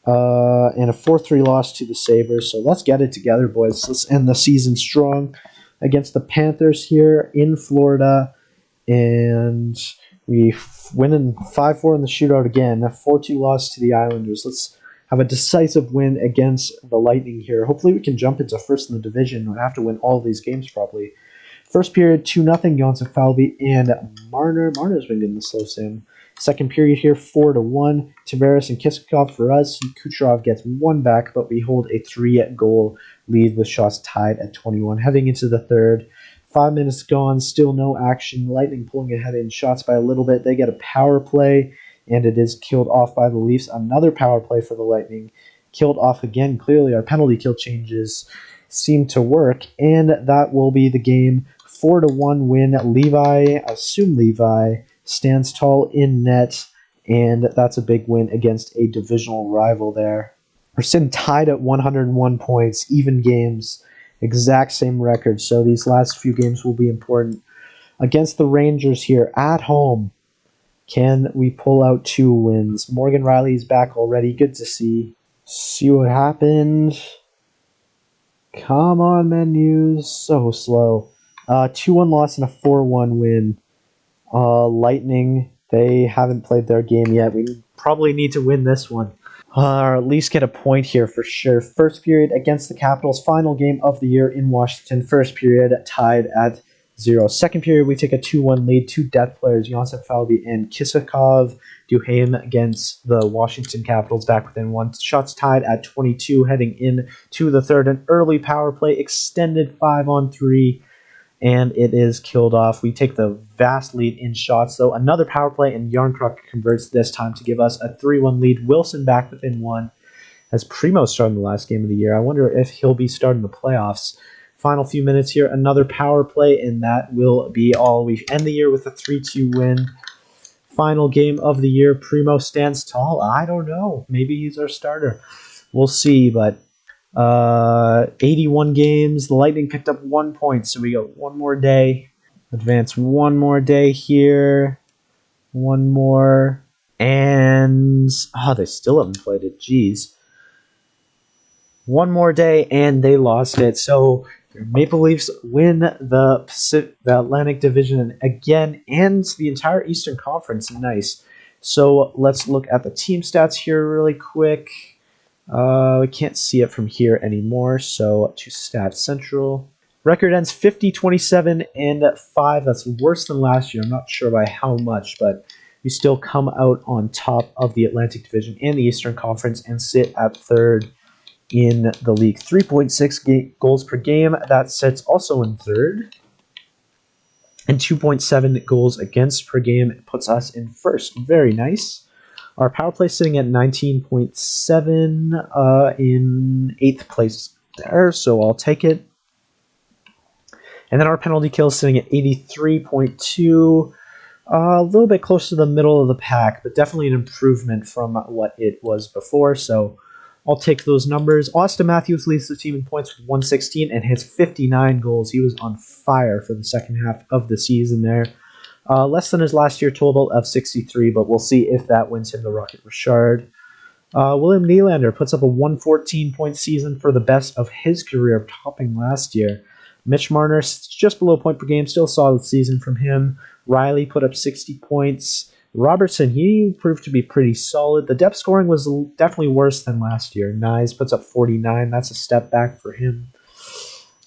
And a 4-3 loss to the Sabres. So let's get it together, boys. Let's end the season strong against the Panthers here in Florida. And we win in 5-4 in the shootout again. A 4-2 loss to the Islanders. Let's have a decisive win against the Lightning here. Hopefully we can jump into first in the division. We have to win all of these games probably. First period, 2-0, Johnson, Falvey, and Marner. Marner's been getting the slow sim. Second period here, 4-1. Tavares and Kiskakov for us. Kucherov gets 1 back, but we hold a 3-goal lead with shots tied at 21. Heading into the third, 5 minutes gone, still no action. Lightning pulling ahead in shots by a little bit. They get a power play, and it is killed off by the Leafs. Another power play for the Lightning, killed off again. Clearly, our penalty kill changes seem to work, and that will be the game. 4-1 win. Levi stands tall in net, and that's a big win against a divisional rival there. We're sitting tied at 101 points, even games, exact same record. So these last few games will be important. Against the Rangers here at home, can we pull out 2 wins? Morgan Riley's back already. Good to see. See what happened. Come on, menus. So slow. 2-1 loss and a 4-1 win. Lightning, they haven't played their game yet. We probably need to win this one. Or at least get a point here for sure. First period against the Capitals. Final game of the year in Washington. First period tied at 0. Second period, we take a 2-1 lead. 2 depth players, Jonsson Falvey and Kisakov, Duhaime against the Washington Capitals back within 1. Shots tied at 22 heading in to the third. An early power play, extended 5-on-3. And it is killed off. We take the vast lead in shots, though. Another power play, and Yarncroc converts this time to give us a 3-1 lead. Wilson back within 1 as Primo started the last game of the year. I wonder if he'll be starting the playoffs. Final few minutes here, another power play, and that will be all. We end the year with a 3-2 win. Final game of the year, Primo stands tall. I don't know. Maybe he's our starter. We'll see, but 81 games. The Lightning picked up 1 point, so we got one more day. Advance one more day here. One more. And they still haven't played it. Jeez. One more day, and they lost it. So Maple Leafs win the Atlantic Division again, and the entire Eastern Conference. Nice. So let's look at the team stats here really quick. We can't see it from here anymore, so to Stats Central. Record ends 50-27-5. That's worse than last year. I'm not sure by how much, but we still come out on top of the Atlantic Division and the Eastern Conference and sit at third in the league. 3.6 goals per game. That sits also in third. And 2.7 goals against per game. It puts us in first. Very nice. Our power play sitting at 19.7 in 8th place there, so I'll take it. And then our penalty kill sitting at 83.2, a little bit close to the middle of the pack, but definitely an improvement from what it was before, so I'll take those numbers. Austin Matthews leads the team in points with 116 and hits 59 goals. He was on fire for the second half of the season there. Less than his last year total of 63, but we'll see if that wins him the Rocket Richard. William Nylander puts up a 114-point season for the best of his career, topping last year. Mitch Marner, just below point per game, still solid season from him. Riley put up 60 points. Robertson, he proved to be pretty solid. The depth scoring was definitely worse than last year. Nyes puts up 49. That's a step back for him.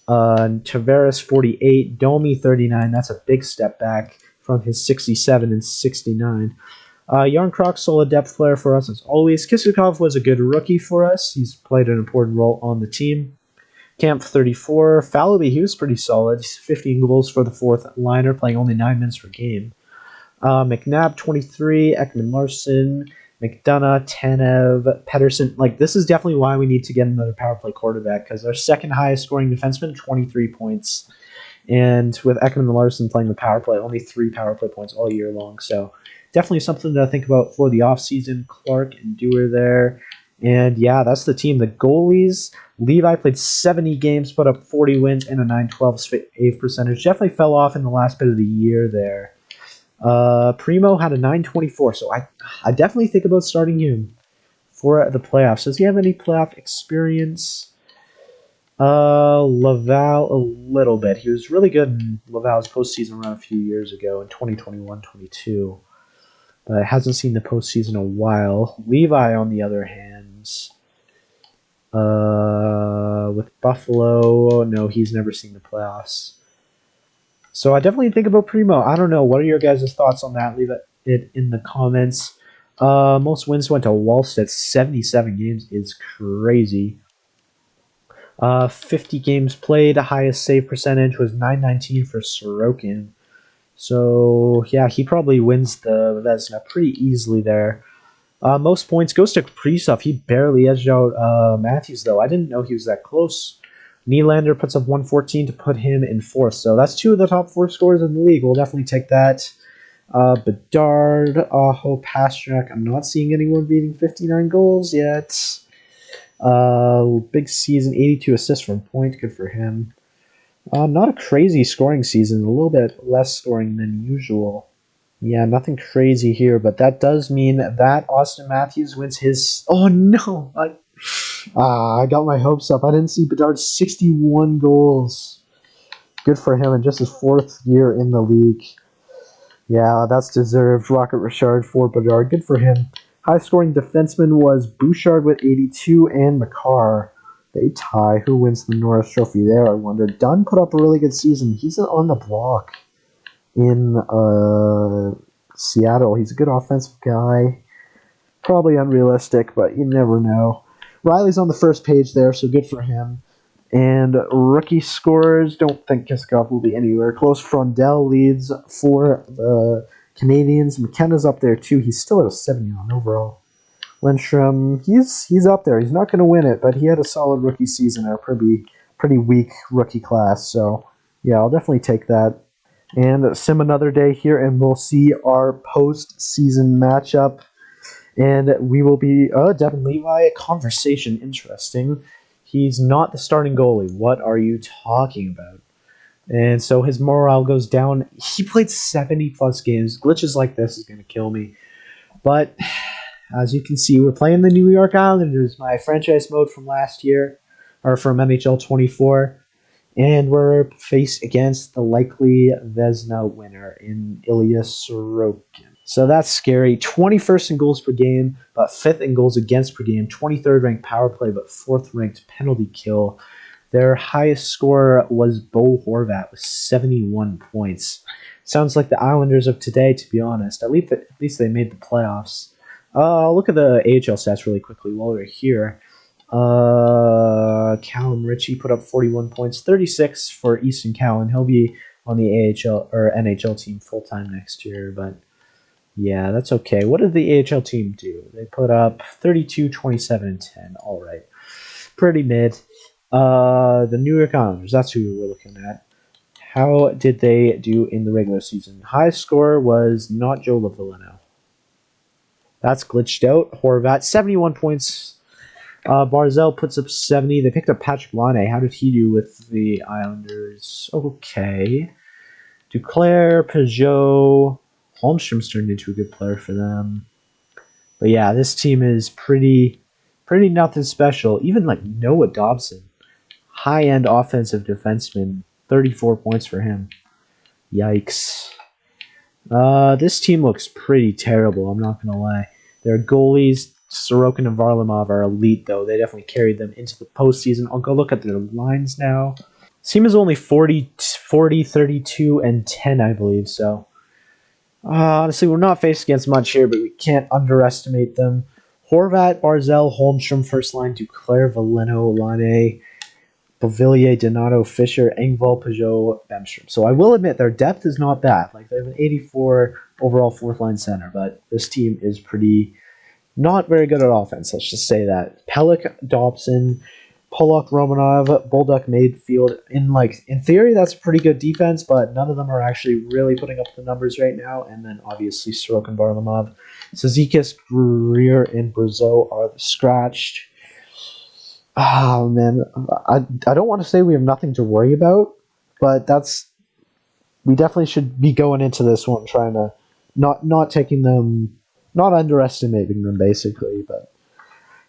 Tavares, 48. Domi, 39. That's a big step back from his 67 and 69. Yarncroc, solid depth player for us as always. Kisakov was a good rookie for us. He's played an important role on the team. Camp, 34. Falvey, he was pretty solid. He's 15 goals for the fourth liner, playing only 9 minutes per game. McNabb, 23. Ekman Larson. McDonough, Tanev, Pedersen. This is definitely why we need to get another power play quarterback, because our second highest scoring defenseman, 23 points. And with Ekman and Larson playing the power play, only 3 power play points all year long. So definitely something to think about for the offseason. Clark and Dewar there. And yeah, that's the team. The goalies, Levi played 70 games, put up 40 wins and a .912 save percentage. Definitely fell off in the last bit of the year there. Primo had a .924, so I definitely think about starting him for the playoffs. Does he have any playoff experience? Laval a little bit. He was really good in Laval's postseason run a few years ago in 2021-22, but hasn't seen the postseason in a while. Levi, on the other hand, with Buffalo, no, he's never seen the playoffs. So I definitely think about Primo. I don't know. What are your guys' thoughts on that? Leave it in the comments. Most wins went to Wallstedt. 77 games is crazy. 50 games played, highest save percentage was 919 for Sorokin. So, yeah, he probably wins the Vezina pretty easily there. Most points goes to Kaprizov. He barely edged out Matthews, though. I didn't know he was that close. Nylander puts up 114 to put him in fourth. So that's two of the top four scorers in the league. We'll definitely take that. Bedard, Aho, Pastrnak. I'm not seeing anyone beating 59 goals yet. Big season, 82 assists from Point. Good for him. Not a crazy scoring season. A little bit less scoring than usual. Yeah, nothing crazy here, but that does mean that Austin Matthews wins his... Oh, no! I got my hopes up. I didn't see Bedard's 61 goals. Good for him in just his fourth year in the league. Yeah, that's deserved. Rocket Richard for Bedard. Good for him. High-scoring defenseman was Bouchard with 82 and Makar. They tie. Who wins the Norris Trophy there, I wonder. Dunn put up a really good season. He's on the block in Seattle. He's a good offensive guy. Probably unrealistic, but you never know. Riley's on the first page there, so good for him. And rookie scorers, don't think Kiskov will be anywhere close. Frondell leads for the Canadians. McKenna's up there too. He's still at a 71 overall. Lindstrom, he's up there. He's not going to win it, but he had a solid rookie season. A pretty weak rookie class. So yeah, I'll definitely take that. And sim another day here, and we'll see our post-season matchup. And we will be Devin Levi, a conversation. Interesting. He's not the starting goalie. What are you talking about? And so his morale goes down. He played 70-plus games. Glitches like this is going to kill me. But as you can see, we're playing the New York Islanders, my franchise mode from last year, or from NHL 24. And we're faced against the likely Vezina winner in Ilya Sorokin. So that's scary. 21st in goals per game, but 5th in goals against per game. 23rd ranked power play, but 4th ranked penalty kill. Their highest scorer was Bo Horvat with 71 points. Sounds like the Islanders of today, to be honest. At least they made the playoffs. I'll look at the AHL stats really quickly while we're here. Callum Ritchie put up 41 points, 36 for Easton Cowan. He'll be on the AHL or NHL team full time next year, but yeah, that's okay. What did the AHL team do? They put up 32, 27, and 10. All right, pretty mid. The New York Islanders, that's who we're looking at. How did they do in the regular season? Highest score was not Joe Lavileno. That's glitched out. Horvat, 71 points. Barzell puts up 70. They picked up Patrick Laine. How did he do with the Islanders? Okay. Duclair, Peugeot. Holmstrom's turned into a good player for them. But yeah, this team is pretty nothing special. Even like Noah Dobson, high-end offensive defenseman, 34 points for him. Yikes. This team looks pretty terrible, I'm not going to lie. Their goalies, Sorokin and Varlamov, are elite, though. They definitely carried them into the postseason. I'll go look at their lines now. This team is only 40, 32, and 10, I believe, so... honestly, we're not faced against much here, but we can't underestimate them. Horvat, Barzell, Holmstrom, first line, Duclair, Veleno, Laine, Beauvillier, Donato, Fisher, Engvall, Peugeot, Bemstrom. So I will admit their depth is not bad. Like, they have an 84 overall fourth line center, but this team is not very good at offense. Let's just say that. Pellick, Dobson, Pollock, Romanov, Bolduc, Mayfield. In theory, that's a pretty good defense, but none of them are actually really putting up the numbers right now. And then obviously Sorokin, Varlamov, Cizikas, Greer, and Brazeau are the scratched. Oh man, I don't want to say we have nothing to worry about, but we definitely should be going into this one trying to not taking them, not underestimating them basically. But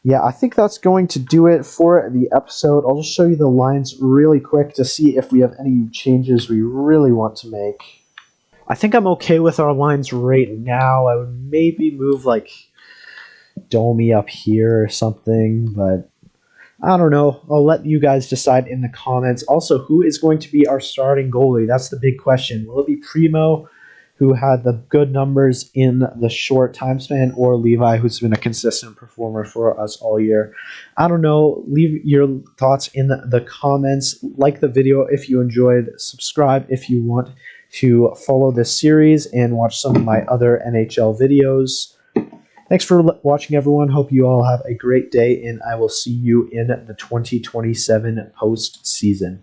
yeah, I think that's going to do it for the episode. I'll just show you the lines really quick to see if we have any changes we really want to make. I think I'm okay with our lines right now. I would maybe move like Domi up here or something, but I don't know. I'll let you guys decide in the comments. Also, who is going to be our starting goalie? That's the big question. Will it be Primo? who had the good numbers in the short time span, or Levi, who's been a consistent performer for us all year. I don't know. Leave your thoughts in the comments. Like the video if you enjoyed. Subscribe if you want to follow this series and watch some of my other NHL videos. Thanks for watching, everyone. Hope you all have a great day, and I will see you in the 2027 postseason.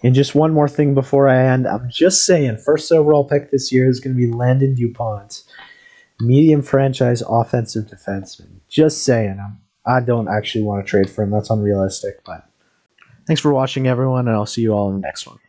And just one more thing before I end. I'm just saying, first overall pick this year is going to be Landon Dupont, medium franchise offensive defenseman. Just saying. I don't actually want to trade for him. That's unrealistic. But thanks for watching, everyone, and I'll see you all in the next one.